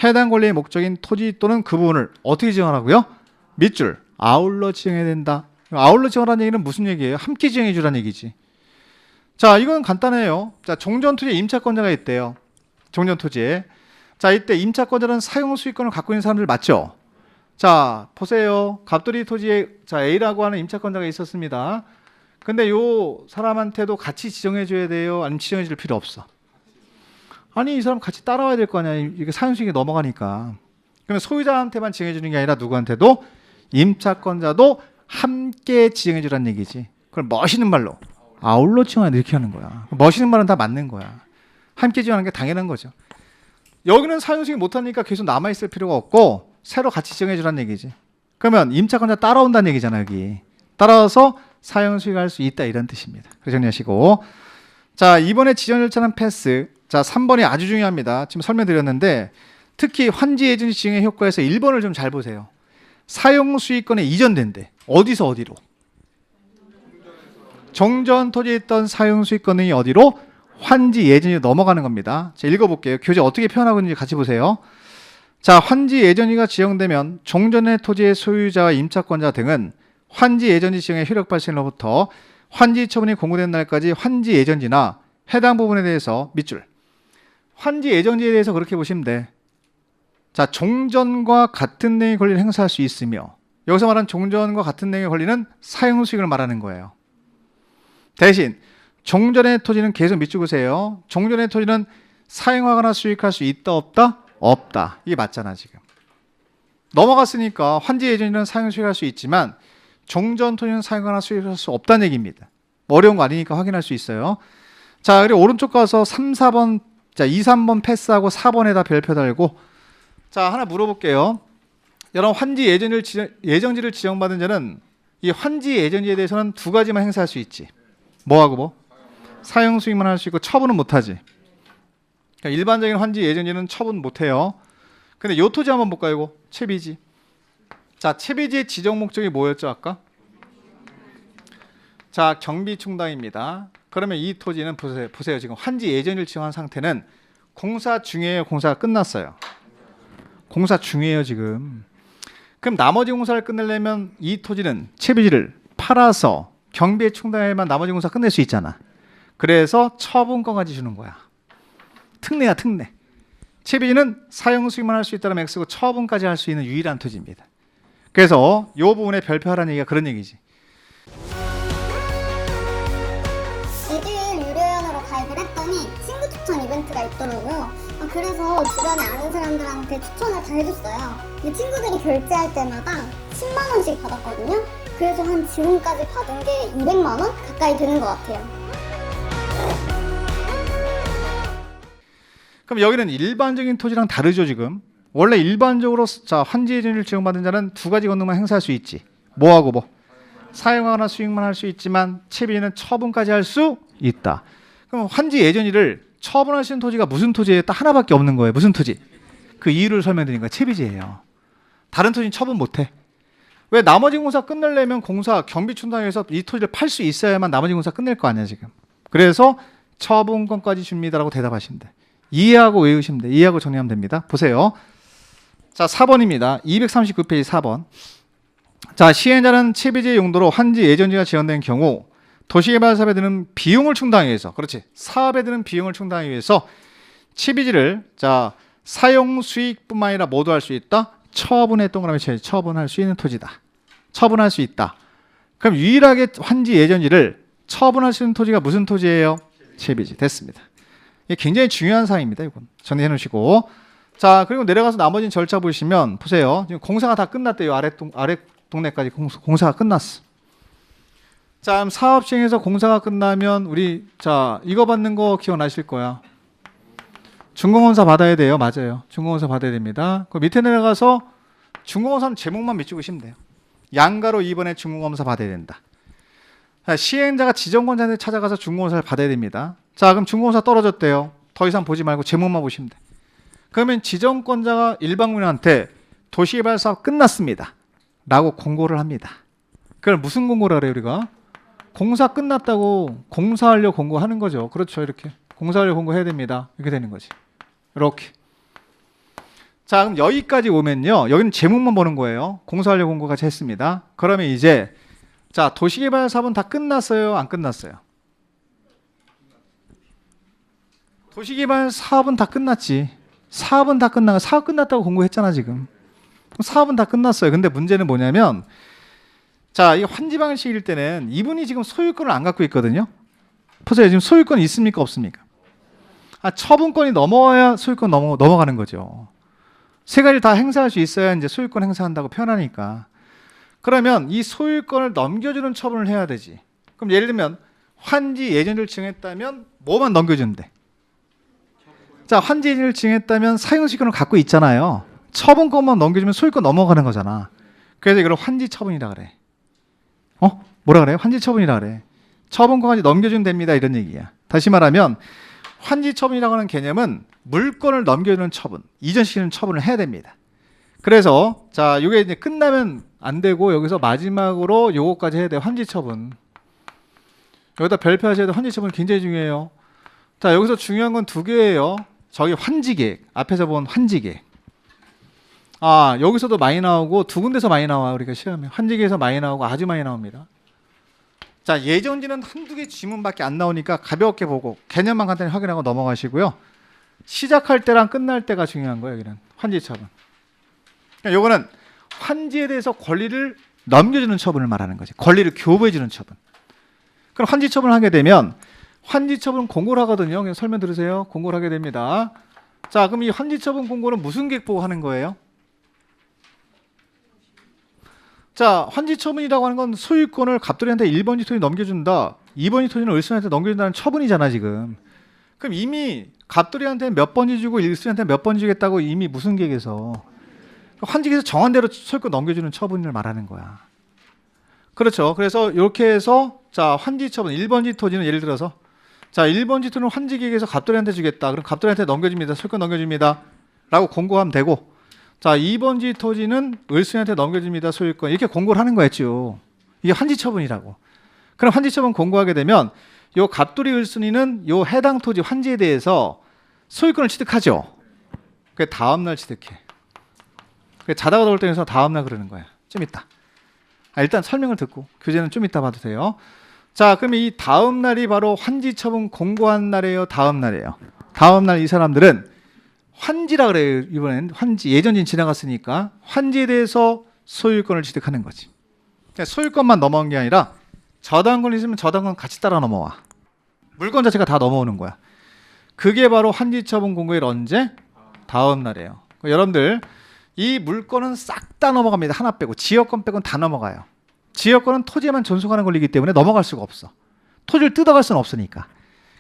해당 권리의 목적인 토지 또는 그 부분을 어떻게 지정하라고요? 밑줄 아울러 지정해야 된다. 아울러 지정하라는 얘기는 무슨 얘기예요? 함께 지정해 주라는 얘기지. 자, 이건 간단해요. 자, 종전 토지에 임차권자가 있대요. 종전 토지에. 자, 이때 임차권자는 사용 수익권을 갖고 있는 사람들 맞죠? 자, 보세요. 갑돌이 토지에 자 A라고 하는 임차권자가 있었습니다. 근데 요 사람한테도 같이 지정해 줘야 돼요? 아니면 지정해 줄 필요 없어? 아니, 이 사람 같이 따라와야 될 거 아니야. 이게 사용 수익이 넘어가니까. 그러면 소유자한테만 지정해 주는 게 아니라 누구한테도 임차권자도 함께 지정해 주라는 얘기지. 그걸 멋있는 말로 아울러 지정하는 이렇게 하는 거야. 멋있는 말은 다 맞는 거야. 함께 지정하는 게 당연한 거죠. 여기는 사용 수익 못 하니까 계속 남아 있을 필요가 없고 새로 같이 지정해 주라는 얘기지. 그러면 임차권자 따라온다는 얘기잖아. 여기 따라와서 사용 수익할 수 있다 이런 뜻입니다. 그래서 정리하시고 자 이번에 지정 절차는 패스. 자 3번이 아주 중요합니다. 지금 설명드렸는데 특히 환지 예정지 지정의 효과에서 1번을 좀 잘 보세요. 사용 수익권에 이전된대. 어디서 어디로? 종전 토지에 있던 사용 수익권이 어디로? 환지 예정지로 넘어가는 겁니다. 자 읽어볼게요. 교재 어떻게 표현하고 있는지 같이 보세요. 자, 환지 예정지가 지정되면 종전의 토지의 소유자와 임차권자 등은 환지 예정지 지정의 효력 발생으로부터 환지 처분이 공고된 날까지 환지 예정지나 해당 부분에 대해서 밑줄 환지 예정지에 대해서 그렇게 보시면 돼. 자, 종전과 같은 내용의 권리를 행사할 수 있으며 여기서 말하는 종전과 같은 내용의 권리는 사용 수익을 말하는 거예요. 대신 종전의 토지는 계속 밑줄 그세요. 종전의 토지는 사용하거나 수익할 수 있다 없다? 없다. 이게 맞잖아 지금. 넘어갔으니까 환지 예정지는 사용 수익할 수 있지만 종전 토지는 사용하거나 수익할 수 없다는 얘기입니다. 어려운 거 아니니까 확인할 수 있어요. 자, 그리고 오른쪽 가서 3, 4번 자 2, 3번 패스하고 4번에다 별표 달고 자 하나 물어볼게요. 여러분 환지 예정지를 지정받은 자는 이 환지 예정지에 대해서는 두 가지만 행사할 수 있지. 뭐하고 뭐? 사용 수익만 할 수 있고 처분은 못하지. 그러니까 일반적인 환지 예정지는 처분 못해요. 근데 요 토지 한번 볼까요? 이거 채비지. 자, 채비지의 지정 목적이 뭐였죠 아까? 자, 경비 충당입니다. 그러면 이 토지는 보세요. 지금 환지 예정지를 지정한 상태는 공사 중이에요. 공사가 끝났어요. 공사 중이에요 지금. 그럼 나머지 공사를 끝내려면 이 토지는 채비지를 팔아서 경비에 충당해야만 나머지 공사 끝낼 수 있잖아. 그래서 처분권까지 주는 거야. 특례야, 특례. 채비지는 사용 수익만 할 수 있다는 X고 처분까지 할 수 있는 유일한 토지입니다. 그래서 이 부분에 별표하라는 얘기가 그런 얘기지. 에듀윌 유료연으로 가입을 했더니 친구 추천 이벤트가 있더라고요. 그래서 주변에 아는 사람들한테 추천을 다 해줬어요. 근데 친구들이 결제할 때마다 10만 원씩 받았거든요. 그래서 한 지금까지 받은 게 200만 원 가까이 되는 것 같아요. 그럼 여기는 일반적인 토지랑 다르죠, 지금. 원래 일반적으로 자, 환지 예전을 지정받은 자는 두 가지 권능만 행사할 수 있지. 뭐하고 뭐? 사용하거나 수익만 할 수 있지만 채비는 처분까지 할 수 있다. 그럼 환지 예전일을 처분할 수 있는 토지가 무슨 토지예요? 딱 하나밖에 없는 거예요. 무슨 토지? 그 이유를 설명드린 거예요. 채비지예요. 다른 토지는 처분 못해. 왜? 나머지 공사 끝내려면 공사 경비춘당에서 이 토지를 팔 수 있어야만 나머지 공사 끝낼 거 아니야 지금. 그래서 처분권까지 줍니다라고 대답하시면 돼. 이해하고 외우시면 돼. 이해하고 정리하면 됩니다. 보세요. 자, 4번입니다. 239페이지 4번. 자, 시행자는 채비지의 용도로 환지 예전지가 지연된 경우 도시개발 사업에 드는 비용을 충당하기 위해서, 그렇지, 사업에 드는 비용을 충당하기 위해서 채비지를 자 사용 수익뿐만 아니라 모두 할 수 있다. 처분에 동그라미 쳐야지. 처분할 수 있는 토지다. 처분할 수 있다. 그럼 유일하게 환지 예전지를 처분할 수 있는 토지가 무슨 토지예요? 채비지. 됐습니다. 이게 굉장히 중요한 사항입니다. 이건 정리해 놓으시고, 자, 그리고 내려가서 나머지는 절차 보시면 보세요. 지금 공사가 다 끝났대요. 아래 동네까지 공사가 끝났어. 자, 그럼 사업 시행에서 공사가 끝나면 우리 자 이거 받는 거 기억나실 거야. 준공검사 받아야 돼요. 맞아요. 준공검사 받아야 됩니다. 그 밑에 내려가서 준공검사 제목만 밑줄으시면 돼요. 양가로 2번에 준공검사 받아야 된다. 자, 시행자가 지정권자한테 찾아가서 준공검사를 받아야 됩니다. 자, 그럼 준공검사 떨어졌대요. 더 이상 보지 말고 제목만 보시면 돼. 그러면 지정권자가 일방문한테 도시개발 사업 끝났습니다 라고 공고를 합니다. 그걸 무슨 공고를 하래요 우리가? 공사 끝났다고 공사하려 공고하는 거죠. 그렇죠. 이렇게 공사하려 공고해야 됩니다. 이렇게 되는 거지. 이렇게. 자, 그럼 여기까지 오면요, 여기는 제목만 보는 거예요. 공사하려 공고까지 했습니다. 그러면 이제 자, 도시개발 사업은 다 끝났어요? 안 끝났어요? 도시개발 사업은 다 끝났지. 사업은 다 끝나고, 사업 끝났다고 공고했잖아 지금. 사업은 다 끝났어요. 근데 문제는 뭐냐면, 자, 이 환지 방식일 때는 이분이 지금 소유권을 안 갖고 있거든요. 보세요. 지금 소유권이 있습니까? 없습니까? 처분권이 넘어와야 소유권 넘어가는 거죠. 세 가지를 다 행사할 수 있어야 이제 소유권 행사한다고 표현하니까. 그러면 이 소유권을 넘겨주는 처분을 해야 되지. 그럼 예를 들면 환지 예전을 지정했다면 뭐만 넘겨주면 돼? 자, 환지 예전을 지정했다면 사용시권을 갖고 있잖아요. 처분권만 넘겨주면 소유권 넘어가는 거잖아. 그래서 이걸 환지 처분이라 그래. 뭐라 그래요? 환지 처분이라 그래. 처분권까지 넘겨주면 됩니다. 이런 얘기야. 다시 말하면 환지 처분이라고 하는 개념은 물건을 넘겨주는 처분, 이전시키는 처분을 해야 됩니다. 그래서 자, 이게 이제 끝나면 안 되고 여기서 마지막으로 요거까지 해야 돼요. 환지 처분. 여기다 별표하셔야 돼요. 환지 처분 굉장히 중요해요. 자, 여기서 중요한 건 두 개예요. 저기 환지계획, 앞에서 본 환지계획. 여기서도 많이 나오고 두 군데서 많이 나와요. 우리가 시험에 환지계에서 많이 나오고 아주 많이 나옵니다. 자, 예전지는 한두 개 지문밖에 안 나오니까 가볍게 보고 개념만 간단히 확인하고 넘어가시고요. 시작할 때랑 끝날 때가 중요한 거예요. 여기는 환지 처분. 그러니까 요거는 환지에 대해서 권리를 넘겨주는 처분을 말하는 거지. 권리를 교부해주는 처분. 그럼 환지 처분을 하게 되면 환지 처분 공고를 하거든요. 그냥 설명 들으세요. 공고를 하게 됩니다. 자, 그럼 이 환지 처분 공고는 무슨 계획 보고 하는 거예요? 자, 환지 처분이라고 하는 건 소유권을 갑돌이한테 1번지 토지 넘겨준다, 2번지 토지는 을순이한테 넘겨준다는 처분이잖아 지금. 그럼 이미 갑돌이한테 몇 번지 주고 을순이한테 몇 번지 주겠다고 이미 무슨 계획에서 환지계에서 정한 대로 소유권 넘겨주는 처분을 말하는 거야. 그렇죠. 그래서 이렇게 해서 자, 환지 처분 1번지 토지는 예를 들어서 자, 1번지 토지는 환지계획에서 갑돌이한테 주겠다. 그럼 갑돌이한테 넘겨줍니다. 소유권 넘겨줍니다 라고 공고하면 되고, 자, 2번지 토지는 을순이한테 넘겨줍니다. 소유권. 이렇게 공고를 하는 거였죠. 이게 환지 처분이라고. 그럼 환지 처분 공고하게 되면 요 갑돌이 을순이는 요 해당 토지 환지에 대해서 소유권을 취득하죠. 그 다음 날 취득해. 그 자다가 돌 때에서 다음 날 그러는 거야. 좀 이따. 일단 설명을 듣고 교재는 좀 이따 봐도 돼요. 자, 그럼 이 다음 날이 바로 환지 처분 공고한 날이에요, 다음 날이에요? 다음 날 이 사람들은 환지라 그래요. 이번엔 환지, 예전진 지나갔으니까 환지에 대해서 소유권을 취득하는 거지. 그러니까 소유권만 넘어간 게 아니라 저당권 있으면 저당권 같이 따라 넘어와. 물건 자체가 다 넘어오는 거야. 그게 바로 환지 처분 공고일 언제? 다음 날이에요. 그러니까 여러분들 이 물건은 싹 다 넘어갑니다. 하나 빼고. 지역권 빼고는 다 넘어가요. 지역권은 토지에만 존속하는 권리이기 때문에 넘어갈 수가 없어. 토지를 뜯어갈 수는 없으니까.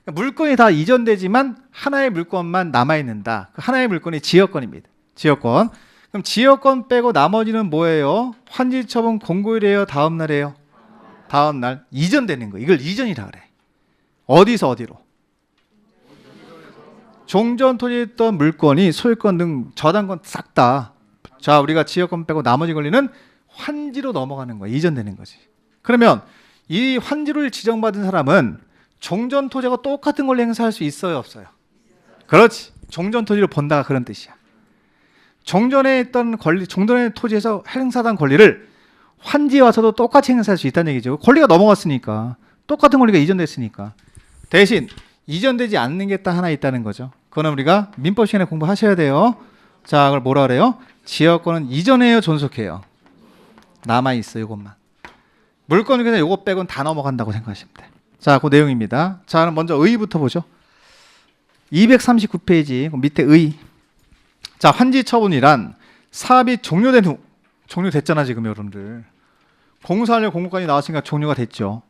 그러니까 물건이 다 이전되지만 하나의 물건만 남아있는다. 그 하나의 물건이 지역권입니다. 지역권. 그럼 지역권 빼고 나머지는 뭐예요? 환지 처분 공고일이에요, 다음 날이에요? 다음 날. 이전되는 거. 이걸 이전이라 그래. 어디서 어디로? 종전 토지에 있던 물건이 소유권 등 저당권 싹 다. 자, 우리가 지역권 빼고 나머지 권리는 환지로 넘어가는 거야. 이전되는 거지. 그러면 이 환지를 지정받은 사람은 종전 토지와 똑같은 권리 행사할 수 있어요, 없어요? 그렇지. 종전 토지를 본다가 그런 뜻이야. 종전에 있던 권리, 종전의 토지에서 행사한 권리를 환지에 와서도 똑같이 행사할 수 있다는 얘기죠. 권리가 넘어갔으니까. 똑같은 권리가 이전됐으니까. 대신 이전되지 않는 게 딱 하나 있다는 거죠. 그거는 우리가 민법 시간에 공부하셔야 돼요. 자, 그걸 뭐라 그래요? 지역권은 이전해요, 존속해요? 남아있어, 이것만. 물건 중에서 이거 빼고는 다 넘어간다고 생각하시면 돼. 자, 그 내용입니다. 자, 그럼 먼저 의부터 보죠. 239페이지 밑에 의. 자, 환지 처분이란 사업이 종료된 후, 종료됐잖아 지금 여러분들. 공사하려 공고까지 나왔으니까 종료가 됐죠.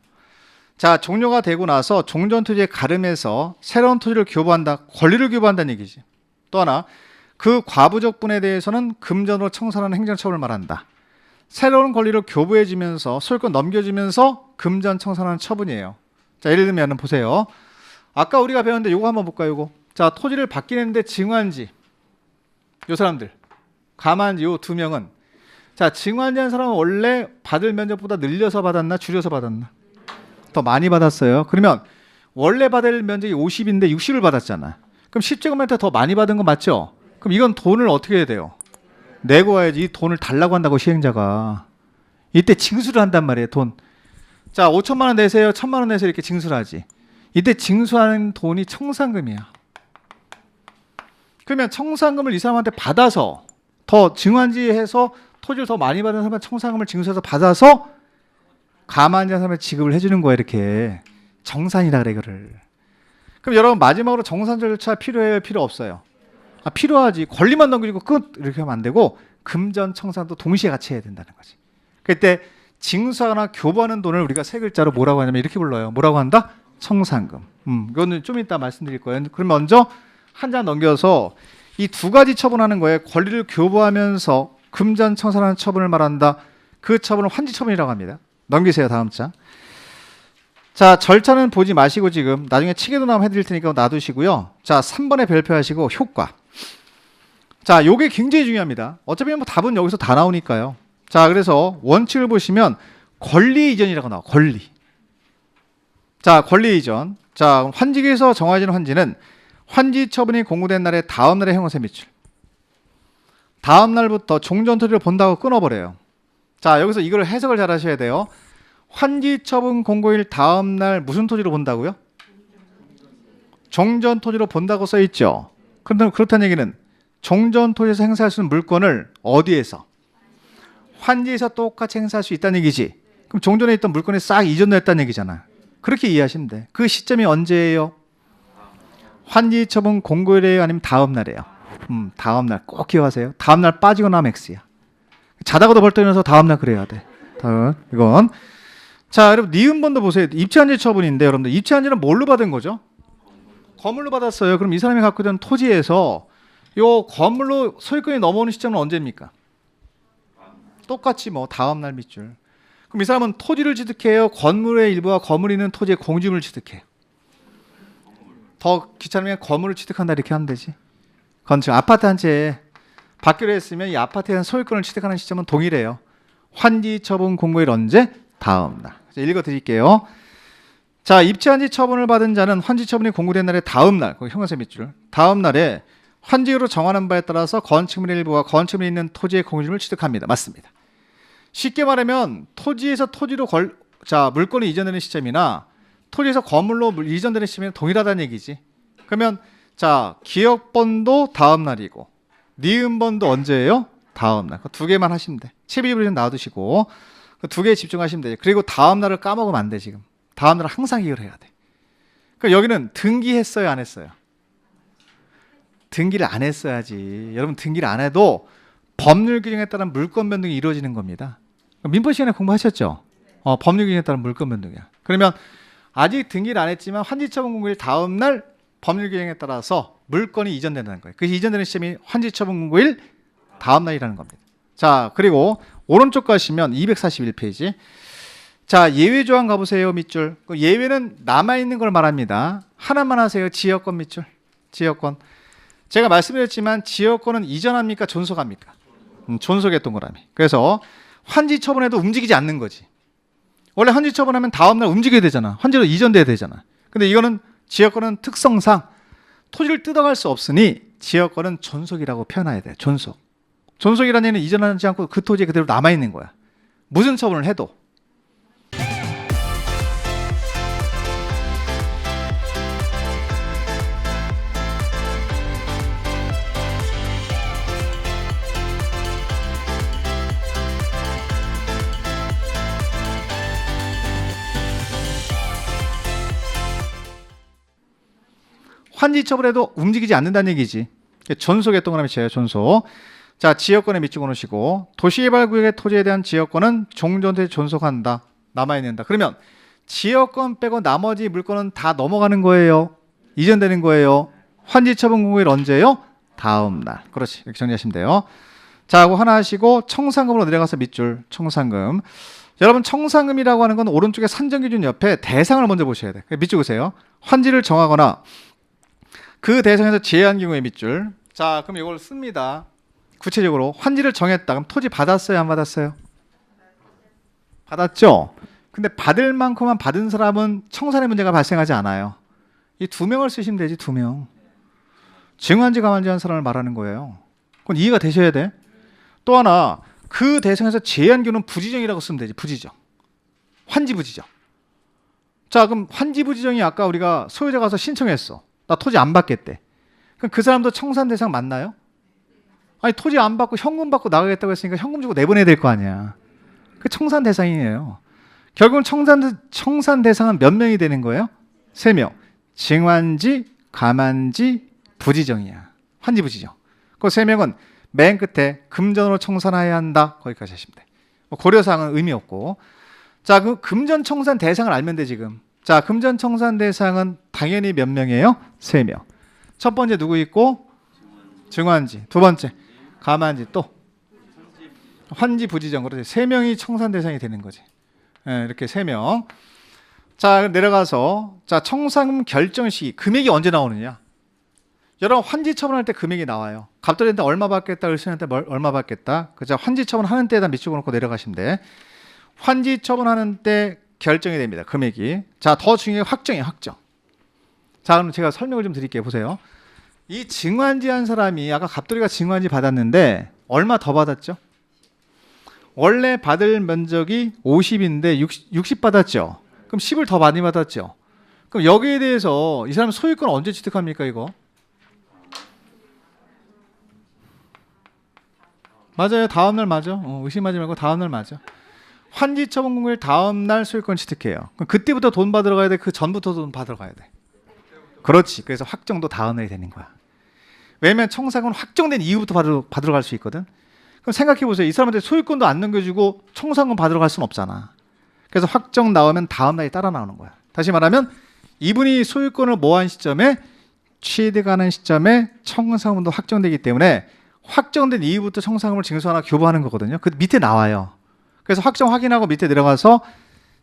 자, 종료가 되고 나서 종전 토지에 가름해서 새로운 토지를 교부한다, 권리를 교부한다는 얘기지. 또 하나, 그 과부적분에 대해서는 금전으로 청산하는 행정처분을 말한다. 새로운 권리를 교부해주면서 소유권 넘겨주면서 금전 청산하는 처분이에요. 자, 예를 들면 보세요. 아까 우리가 배웠는데 요거 한번 볼까요? 요거. 자, 토지를 받기는데 증환지. 요 사람들. 가만지 요 두 명은. 자, 증환지 한 사람은 원래 받을 면적보다 늘려서 받았나 줄여서 받았나? 더 많이 받았어요. 그러면 원래 받을 면적이 50인데 60을 받았잖아. 그럼 10제곱미터 더 많이 받은 거 맞죠? 그럼 이건 돈을 어떻게 해야 돼요? 내고 와야지. 이 돈을 달라고 한다고 시행자가. 이때 징수를 한단 말이에요. 돈. 자, 5천만 원 내세요. 1,000만 원 내세요. 이렇게 징수를 하지. 이때 징수하는 돈이 청산금이야. 그러면 청산금을 이 사람한테 받아서 더 증환지해서 토지를 더 많이 받은 사람은 청산금을 징수해서 받아서 가만히 한 사람에 지급을 해주는 거야. 이렇게. 정산이다 그래 이거를. 그럼 여러분 마지막으로 정산 절차 필요해요? 필요 없어요? 아, 필요하지. 권리만 넘기고 끝 이렇게 하면 안 되고 금전 청산도 동시에 같이 해야 된다는 거지. 그때 징수하거나 교부하는 돈을 우리가 세 글자로 뭐라고 하냐면 이렇게 불러요. 뭐라고 한다? 청산금. 이거는 좀 이따 말씀드릴 거예요. 그럼 먼저 한 장 넘겨서 이 두 가지 처분하는 거예요. 권리를 교부하면서 금전 청산하는 처분을 말한다. 그 처분을 환지 처분이라고 합니다. 넘기세요. 다음 장. 자, 절차는 보지 마시고 지금 나중에 치계도남 해드릴 테니까 놔두시고요. 자, 3번에 별표하시고 효과. 자, 요게 굉장히 중요합니다. 어차피 뭐 답은 여기서 다 나오니까요. 자, 그래서 원칙을 보시면 권리 이전이라고 나와. 권리. 자, 권리 이전. 자, 환지기에서 정해진 환지는 환지 처분이 공고된 날의 다음 날의 형용세 미출. 다음 날부터 종전 토지를 본다고 끊어버려요. 자, 여기서 이걸 해석을 잘 하셔야 돼요. 환지 처분 공고일 다음 날 무슨 토지로 본다고요? 종전 토지로 본다고 써 있죠. 그런데 그렇다는 얘기는 종전 토지에서 행사할 수 있는 물건을 어디에서? 환지에서 똑같이 행사할 수 있다는 얘기지. 그럼 종전에 있던 물건이 싹 이전됐다는 얘기잖아. 그렇게 이해하시면 돼. 그 시점이 언제예요? 환지 처분 공고일이에요? 아니면 다음 날이에요? 다음 날 꼭 기억하세요. 다음 날 빠지고 나면 X야. 자다가도 벌떡 일어나서 다음 날 그래야 돼. 다음 이건. 자, 여러분 니은번도 보세요. 입체한지 처분인데 여러분들 입체한지는 뭘로 받은 거죠? 건물로 받았어요. 그럼 이 사람이 갖고 있던 토지에서 요 건물로 소유권이 넘어오는 시점은 언제입니까? 똑같이 뭐 다음 날 밑줄. 그럼 이 사람은 토지를 취득해요? 건물의 일부와 건물이 있는 토지의 공유물을 취득해요? 더 귀찮으면 건물을 취득한다 이렇게 하면 되지. 건축 아파트 한 채 받기로 했으면 이 아파트에 대한 소유권을 취득하는 시점은 동일해요. 환지 처분 공고일 언제? 다음 날. 읽어드릴게요. 자, 입체한지 처분을 받은 자는 환지 처분이 공고된 날의 다음 날, 거기 형용사 밑줄. 다음 날에 환지로 정하는 바에 따라서 건축물의 일부와 건축물이 있는 토지의 공유물을 취득합니다. 맞습니다. 쉽게 말하면 토지에서 토지로 자 물건이 이전되는 시점이나 토지에서 건물로 이전되는 시점이 동일하다는 얘기지. 그러면 자 기억번도 다음 날이고 니은번도 언제예요? 다음 날. 그 두 개만 하시면 돼. 채비부리는 놔두시고 그 두 개에 집중하시면 돼. 그리고 다음 날을 까먹으면 안 돼. 지금 다음 날을 항상 기억을 해야 돼. 그 여기는 등기했어요, 안 했어요? 등기를 안 했어야지. 여러분 등기를 안 해도 법률 규정에 따른 물권 변동이 이루어지는 겁니다. 민법 시간에 공부하셨죠? 법률 규정에 따른 물권 변동이야. 그러면 아직 등기를 안 했지만 환지처분 공고일 다음 날 법률 규정에 따라서 물건이 이전된다는 거예요. 그 이전되는 시점이 환지처분 공고일 다음 날이라는 겁니다. 자, 그리고 오른쪽 가시면 241페이지. 자, 예외 조항 가보세요. 밑줄. 그 예외는 남아있는 걸 말합니다. 하나만 하세요. 지역권 밑줄. 지역권. 제가 말씀드렸지만 지역권은 이전합니까? 존속합니까? 존속의 동그라미. 그래서 환지 처분해도 움직이지 않는 거지. 원래 환지 처분하면 다음날 움직여야 되잖아. 환지로 이전돼야 되잖아. 근데 이거는 지역권은 특성상 토지를 뜯어갈 수 없으니 지역권은 존속이라고 표현해야 돼. 존속. 존속이라는 얘기는 이전하지 않고 그 토지에 그대로 남아있는 거야. 무슨 처분을 해도. 환지 처분해도 움직이지 않는다는 얘기지. 존속의 동그라미 쳐요. 존속. 자, 지역권에 밑줄 그어놓으시고 도시개발구역의 토지에 대한 지역권은 종전에 존속한다. 남아있는다. 그러면 지역권 빼고 나머지 물건은 다 넘어가는 거예요. 이전되는 거예요. 환지 처분 공고일 언제예요? 다음 날. 그렇지. 이렇게 정리하시면 돼요. 자, 하고 하나 하시고 청산금으로 내려가서 밑줄 청산금. 여러분 청산금이라고 하는 건 오른쪽에 산정기준 옆에 대상을 먼저 보셔야 돼. 밑줄 보세요. 환지를 정하거나 그 대상에서 제한 경우의 밑줄. 자, 그럼 이걸 씁니다. 구체적으로 환지를 정했다. 그럼 토지 받았어요, 안 받았어요? 받았죠? 근데 받을 만큼만 받은 사람은 청산의 문제가 발생하지 않아요. 이 두 명을 쓰시면 되지, 두 명. 증환지, 가만지 한 사람을 말하는 거예요. 그건 이해가 되셔야 돼. 또 하나, 그 대상에서 제한 경우는 부지정이라고 쓰면 되지, 부지정. 환지 부지정. 자, 그럼 환지 부지정이 아까 우리가 소유자 가서 신청했어. 나 토지 안 받겠대. 그럼 그 사람도 청산 대상 맞나요? 아니 토지 안 받고 현금 받고 나가겠다고 했으니까 현금 주고 내보내야 될 거 아니야. 그 청산 대상이에요. 결국은 청산 대상은 몇 명이 되는 거예요? 3명. 증환지, 가만지, 부지정이야. 환지 부지정. 그 3명은 맨 끝에 금전으로 청산해야 한다. 거기까지 하시면 돼. 뭐 고려사항은 의미 없고. 자, 그 금전 청산 대상을 알면 돼 지금. 자, 금전 청산 대상은 당연히 몇 명이에요? 3명. 첫 번째 누구 있고? 증환지. 두 번째 가만지. 또 환지 부지정. 그렇지. 3명이 청산 대상이 되는 거지. 네, 이렇게 3명. 자, 내려가서 자 청산금 결정 시기. 금액이 언제 나오느냐? 여러분 환지 처분할 때 금액이 나와요. 갑돌이한테 얼마 받겠다, 을순한테 얼마 받겠다. 그죠? 환지 처분하는 때에다 밑줄 놓고 내려가시면 돼. 환지 처분하는 때 결정이 됩니다. 금액이. 자, 더 중요한 게 확정이에요. 확정. 자, 그럼 제가 설명을 좀 드릴게요. 보세요. 이 증환지 한 사람이 아까 갑돌이가 증환지 받았는데 얼마 더 받았죠? 원래 받을 면적이 50인데 60 받았죠? 그럼 10을 더 많이 받았죠? 그럼 여기에 대해서 이 사람 소유권 언제 취득합니까? 이거? 맞아요. 다음날 맞아. 의심하지 말고 다음날 맞아. 환지 처분 공고일 다음날 소유권 취득해요. 그럼 그때부터 돈 받으러 가야 돼? 그 전부터 돈 받으러 가야 돼? 그렇지. 그래서 확정도 다음날이 되는 거야. 왜냐면 청산금은 확정된 이후부터 받으러 갈 수 있거든. 그럼 생각해 보세요. 이 사람한테 소유권도 안 넘겨주고 청산금 받으러 갈 수는 없잖아. 그래서 확정 나오면 다음날이 따라 나오는 거야. 다시 말하면 이분이 소유권을 모한 시점에 취득하는 시점에 청산금도 확정되기 때문에 확정된 이후부터 청산금을 징수하나 교부하는 거거든요. 그 밑에 나와요. 그래서 확정 확인하고 밑에 내려가서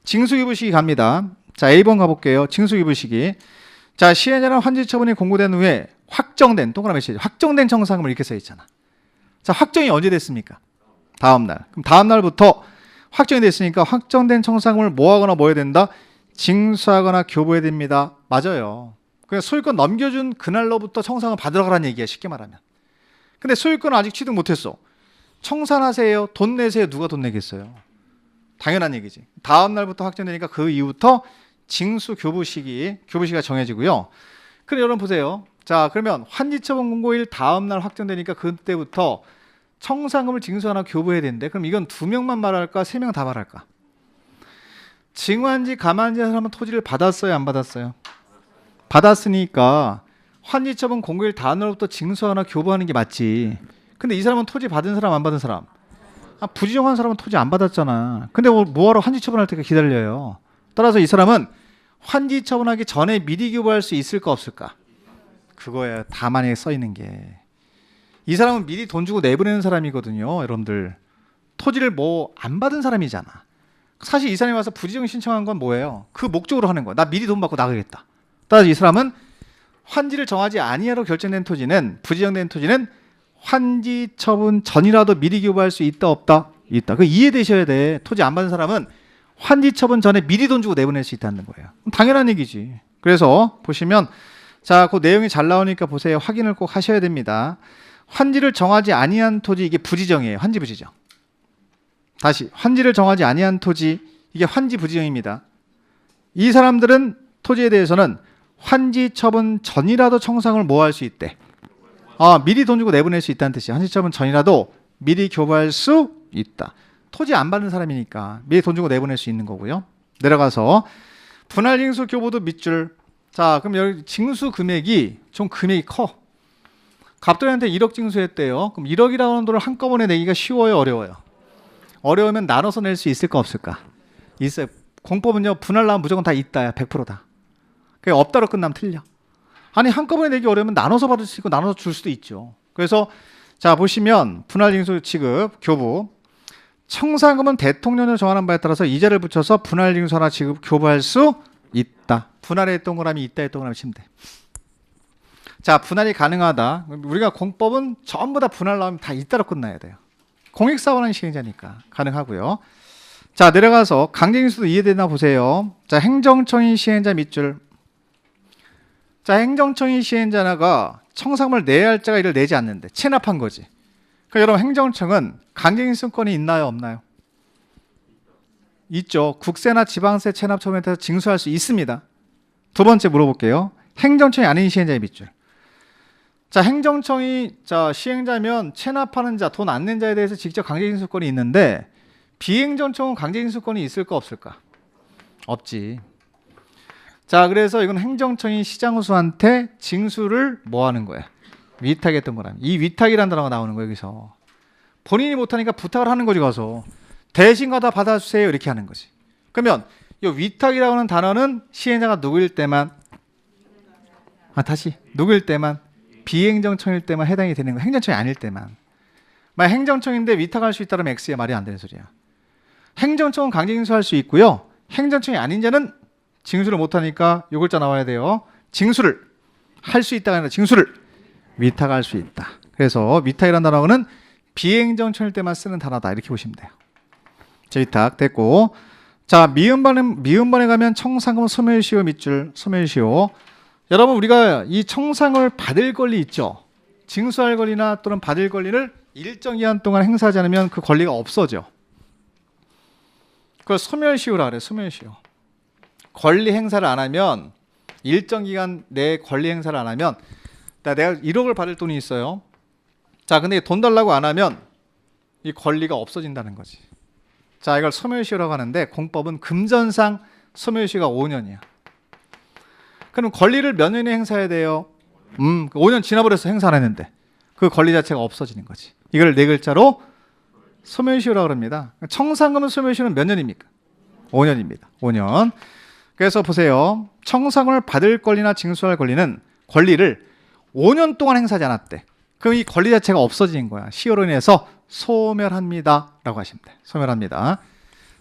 징수기부 시기 갑니다. 자, A번 가볼게요. 징수기부 시기. 자, 시행자는 환지 처분이 공고된 후에 확정된 동그라미 시죠. 확정된 청산금을 이렇게 써 있잖아. 자, 확정이 언제 됐습니까? 다음 날. 그럼 다음 날부터 확정이 됐으니까 확정된 청산금을 뭐하거나 뭐 해야 된다? 징수하거나 교부해야 됩니다. 맞아요. 그냥 소유권 넘겨준 그날로부터 청산금 받으러 가라는 얘기야. 쉽게 말하면. 근데 소유권을 아직 취득 못했어. 청산하세요. 돈 내세요. 누가 돈 내겠어요? 당연한 얘기지. 다음 날부터 확정되니까 그 이후부터 징수 교부시기가 정해지고요. 그럼 여러분 보세요. 자, 그러면 환지처분 공고일 다음 날 확정되니까 그때부터 청산금을 징수하나 교부해야 되는데 그럼 이건 2명만 말할까? 3명 다 말할까? 증환지 가만지한 사람은 토지를 받았어요, 안 받았어요? 받았으니까 환지처분 공고일 다음 날부터 징수하나 교부하는 게 맞지. 근데 이 사람은 토지 받은 사람 안 받은 사람? 부지정한 사람은 토지 안 받았잖아. 근데 뭐하러 환지처분할 때까지 기다려요? 따라서 이 사람은 환지처분하기 전에 미리 교부할 수 있을까 없을까? 그거야. 다만에 써 있는 게. 이 사람은 미리 돈 주고 내보내는 사람이거든요. 여러분들. 토지를 뭐 안 받은 사람이잖아. 사실 이 사람이 와서 부지정 신청한 건 뭐예요? 그 목적으로 하는 거야. 나 미리 돈 받고 나가겠다. 따라서 이 사람은 환지를 정하지 아니하로 결정된 토지는 부지정된 토지는 환지 처분 전이라도 미리 교부할 수 있다 없다? 있다. 그 이해되셔야 돼. 토지 안 받은 사람은 환지 처분 전에 미리 돈 주고 내보낼 수 있다는 거예요. 당연한 얘기지. 그래서 보시면 자, 그 내용이 잘 나오니까 보세요. 확인을 꼭 하셔야 됩니다. 환지를 정하지 아니한 토지 이게 부지정이에요. 환지 부지정. 다시 환지를 정하지 아니한 토지 이게 환지 부지정입니다. 이 사람들은 토지에 대해서는 환지 처분 전이라도 청산을 뭐 할 수 있대. 미리 돈 주고 내보낼 수 있다는 뜻이야. 환지 처분 전이라도 미리 교부할 수 있다. 토지 안 받는 사람이니까 미리 돈 주고 내보낼 수 있는 거고요. 내려가서 분할 징수 교부도 밑줄. 자, 그럼 여기 징수 금액이 좀 금액이 커. 갑돌이한테 1억 징수했대요. 그럼 1억이라고 하는 돈을 한꺼번에 내기가 쉬워요, 어려워요? 어려우면 나눠서 낼 수 있을까 없을까? 있어요. 공법은요, 분할 나오면 무조건 다 있다야. 100%다. 그게 없다로 끝나면 틀려. 아니 한꺼번에 내기 어려우면 나눠서 받을 수 있고 나눠서 줄 수도 있죠. 그래서 자 보시면 분할징수 취급 교부 청산금은 대통령이 정하는 바에 따라서 이자를 붙여서 분할징수 하나 지급 교부할 수 있다. 분할에 동그라미 있다 에 동그라미 치면 돼. 자 분할이 가능하다. 우리가 공법은 전부 다 분할 나오면 다 있다로 끝나야 돼요. 공익사원은 시행자니까 가능하고요. 자 내려가서 강제징수도 이해되나 보세요. 자 행정청이 시행자 밑줄. 자 행정청이 시행자가 청산금을 내야 할 자가 이를 내지 않는데 체납한 거지. 그러니까 여러분 행정청은 강제징수권이 있나요 없나요? 있죠. 국세나 지방세 체납 처분에 따라서 징수할 수 있습니다. 두 번째 물어볼게요. 행정청이 아닌 시행자의 밑줄. 자 행정청이 자 시행자면 체납하는 자, 돈 안 낸 자에 대해서 직접 강제징수권이 있는데 비행정청은 강제징수권이 있을까 없을까? 없지. 자 그래서 이건 행정청이 시장호수한테 징수를 뭐 하는 거야? 위탁했던 거라면 이 위탁이라는 단어가 나오는 거예요. 여기서 본인이 못하니까 부탁을 하는 거지. 가서 대신 가다 받아주세요 이렇게 하는 거지. 그러면 이 위탁이라고 하는 단어는 시행자가 누구일 때만 다시 누구일 때만 비행정청일 때만 해당이 되는 거. 행정청이 아닐 때만. 만약 행정청인데 위탁할 수 있다면 X야. 말이 안 되는 소리야. 행정청은 강제징수할 수 있고요. 행정청이 아닌 자는 징수를 못하니까 요 글자 나와야 돼요. 징수를 할 수 있다가 아니라 징수를 위탁할 수 있다. 그래서 위탁이라는 단어는 비행정청일 때만 쓰는 단어다. 이렇게 보시면 돼요. 자, 위탁 됐고 자 미음반에 가면 청산금 소멸시효 밑줄 소멸시효. 여러분 우리가 이 청산금을 받을 권리 있죠. 징수할 권리나 또는 받을 권리를 일정 기간 동안 행사하지 않으면 그 권리가 없어져. 그걸 소멸시효라 그래. 소멸시효. 권리 행사를 안 하면 일정 기간 내에 권리 행사를 안 하면 내가 1억을 받을 돈이 있어요. 자 근데 돈 달라고 안 하면 이 권리가 없어진다는 거지. 자 이걸 소멸시효라고 하는데 공법은 금전상 소멸시효가 5년이야. 그럼 권리를 몇 년에 행사해야 돼요? 5년 지나버려서 행사 안 했는데 그 권리 자체가 없어지는 거지. 이걸 네 글자로 소멸시효라고 합니다. 청산금은 소멸시효는 몇 년입니까? 5년입니다. 5년. 그래서 보세요. 청산금을 받을 권리나 징수할 권리는 권리를 5년 동안 행사하지 않았대. 그럼 이 권리 자체가 없어지는 거야. 시효로 인해서 소멸합니다 라고 하시면 돼. 소멸합니다.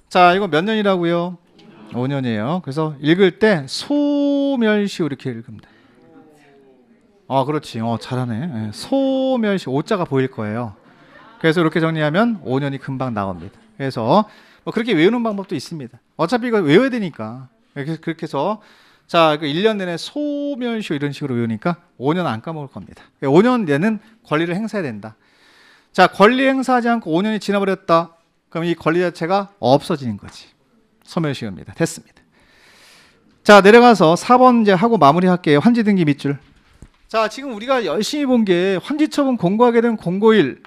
자 이거 몇 년이라고요? 5년이에요. 그래서 읽을 때 소멸시효 이렇게 읽으면 돼. 그렇지. 잘하네. 소멸시효. 오자가 보일 거예요. 그래서 이렇게 정리하면 5년이 금방 나옵니다. 그래서 그렇게 외우는 방법도 있습니다. 어차피 이거 외워야 되니까. 그렇게 해서 자 1년 내내 소멸시효 이런 식으로 외우니까 5년 안 까먹을 겁니다. 5년 내는 권리를 행사해야 된다. 자 권리 행사하지 않고 5년이 지나버렸다. 그럼 이 권리 자체가 없어지는 거지. 소멸시효입니다. 됐습니다. 자, 내려가서 4번 이제 하고 마무리할게요. 환지 등기 밑줄. 자, 지금 우리가 열심히 본 게 환지 처분 공고하게 된 공고일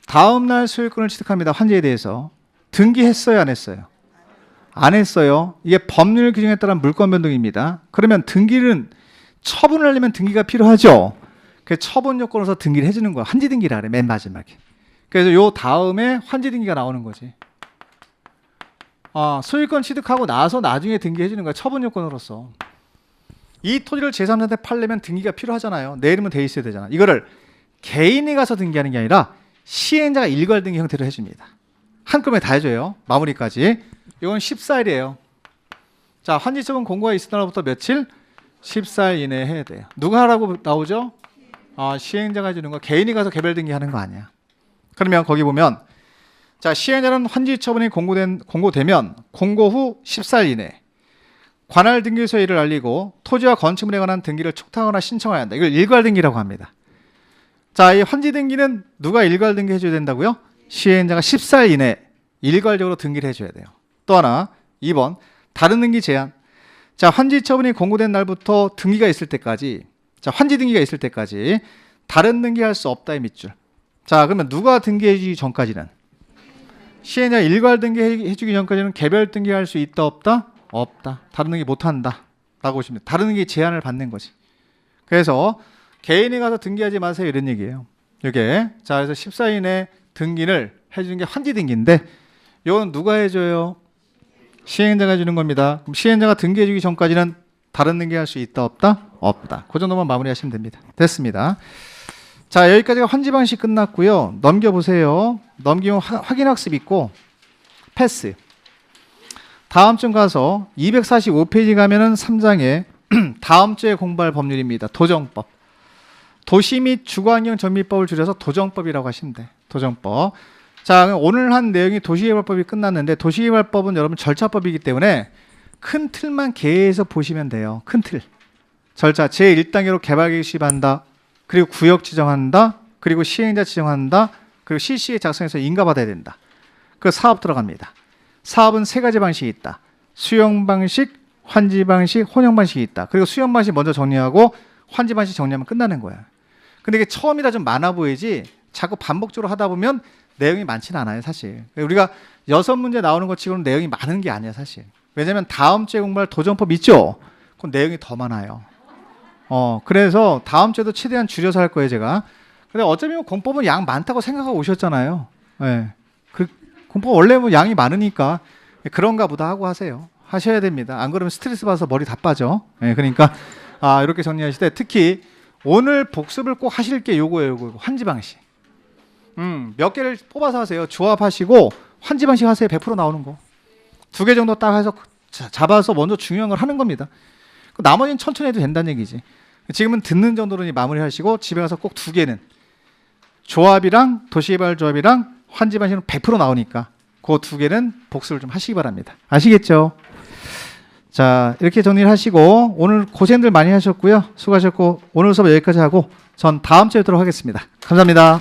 다음 날 소유권을 취득합니다. 환지에 대해서 등기했어요, 안 했어요? 안 했어요. 이게 법률 규정에 따른 물권 변동입니다. 그러면 등기는 처분을 하려면 등기가 필요하죠. 그 처분 요건으로서 등기를 해주는 거야. 환지 등기라 그래, 맨 마지막에. 그래서 요 다음에 환지 등기가 나오는 거지. 소유권 취득하고 나서 나중에 등기해주는 거야. 처분 요건으로서. 이 토지를 제3자한테 팔려면 등기가 필요하잖아요. 내 이름은 돼 있어야 되잖아. 이거를 개인이 가서 등기하는 게 아니라 시행자가 일괄 등기 형태로 해줍니다. 한꺼번에 다 해줘요. 마무리까지. 이건 14일이에요. 자, 환지처분 공고가 있을 날부터 며칠? 14일 이내에 해야 돼요. 누가 하라고 나오죠? 시행자가 해주는 거. 개인이 가서 개별 등기하는 거 아니야. 그러면 거기 보면 자, 시행자는 환지처분이 공고되면 공고 후 14일 이내 관할 등기소에 이를 알리고 토지와 건축물에 관한 등기를 촉탁하거나 신청해야 한다. 이걸 일괄 등기라고 합니다. 자, 이 환지 등기는 누가 일괄 등기 해줘야 된다고요? 시행자가 14일 이내 일괄적으로 등기를 해줘야 돼요. 또 하나 2번 다른 등기 제한. 자, 환지 처분이 공고된 날부터 등기가 있을 때까지, 자, 환지 등기가 있을 때까지 다른 등기할 수 없다의 밑줄. 자, 그러면 누가 등기해주기 전까지는, 시행자가 일괄 등기해주기 전까지는 개별 등기할 수 있다 없다? 없다. 다른 등기 못한다 라고 보시면 돼요. 다른 등기 제한을 받는 거지. 그래서 개인이 가서 등기하지 마세요 이런 얘기예요. 이게 자, 그래서 14일 이내 등기를 해주는 게 환지 등기인데 이건 누가 해줘요? 시행자가 해주는 겁니다. 그럼 시행자가 등기해주기 전까지는 다른 등기할 수 있다 없다? 없다. 그 정도만 마무리하시면 됩니다. 됐습니다. 자, 여기까지가 환지 방식 끝났고요. 넘겨보세요. 넘기면 확인학습 있고 패스. 다음 주 가서 245페이지 가면은 3장에 다음 주에 공부할 법률입니다. 도정법. 도시 및 주거환경 정비법을 줄여서 도정법이라고 하시면 돼. 도정법. 자, 오늘 한 내용이 도시개발법이 끝났는데 도시개발법은 여러분 절차법이기 때문에 큰 틀만 개해서 보시면 돼요. 큰 틀. 절차 제1단계로 개발계획 수립한다. 그리고 구역 지정한다. 그리고 시행자 지정한다. 그리고 실시에 작성해서 인가받아야 된다. 그 사업 들어갑니다. 사업은 3가지 방식이 있다. 수용 방식, 환지 방식, 혼용 방식이 있다. 그리고 수용 방식 먼저 정리하고 환지 방식 정리하면 끝나는 거야. 근데 이게 처음이라 좀 많아 보이지 자꾸 반복적으로 하다 보면 내용이 많지는 않아요, 사실. 우리가 6문제 나오는 것 치고는 내용이 많은 게 아니야, 사실. 왜냐면 다음 주에 공부할 도정법 있죠? 그럼 내용이 더 많아요. 그래서 다음 주에도 최대한 줄여서 할 거예요, 제가. 근데 어차피 공법은 양 많다고 생각하고 오셨잖아요. 네. 공법 원래 뭐 양이 많으니까 그런가 보다 하고 하세요. 하셔야 됩니다. 안 그러면 스트레스 받아서 머리 다 빠져. 네, 그러니까 이렇게 정리하실 때 특히 오늘 복습을 꼭 하실 게 요거예요. 요거 환지 방식. 몇 개를 뽑아서 하세요. 조합하시고 환지 방식 하세요. 100% 나오는 거. 2개 정도 딱 해서 잡아서 먼저 중요한 걸 하는 겁니다. 나머지는 천천히 해도 된다는 얘기지. 지금은 듣는 정도로 마무리 하시고 집에 가서 꼭 2개는 조합이랑 도시개발 조합이랑 환지 방식은 100% 나오니까 그 2개는 복습을 좀 하시기 바랍니다. 아시겠죠? 자, 이렇게 정리를 하시고 오늘 고생들 많이 하셨고요. 수고하셨고 오늘 수업 여기까지 하고 전 다음 주에 뵙도록 하겠습니다. 감사합니다.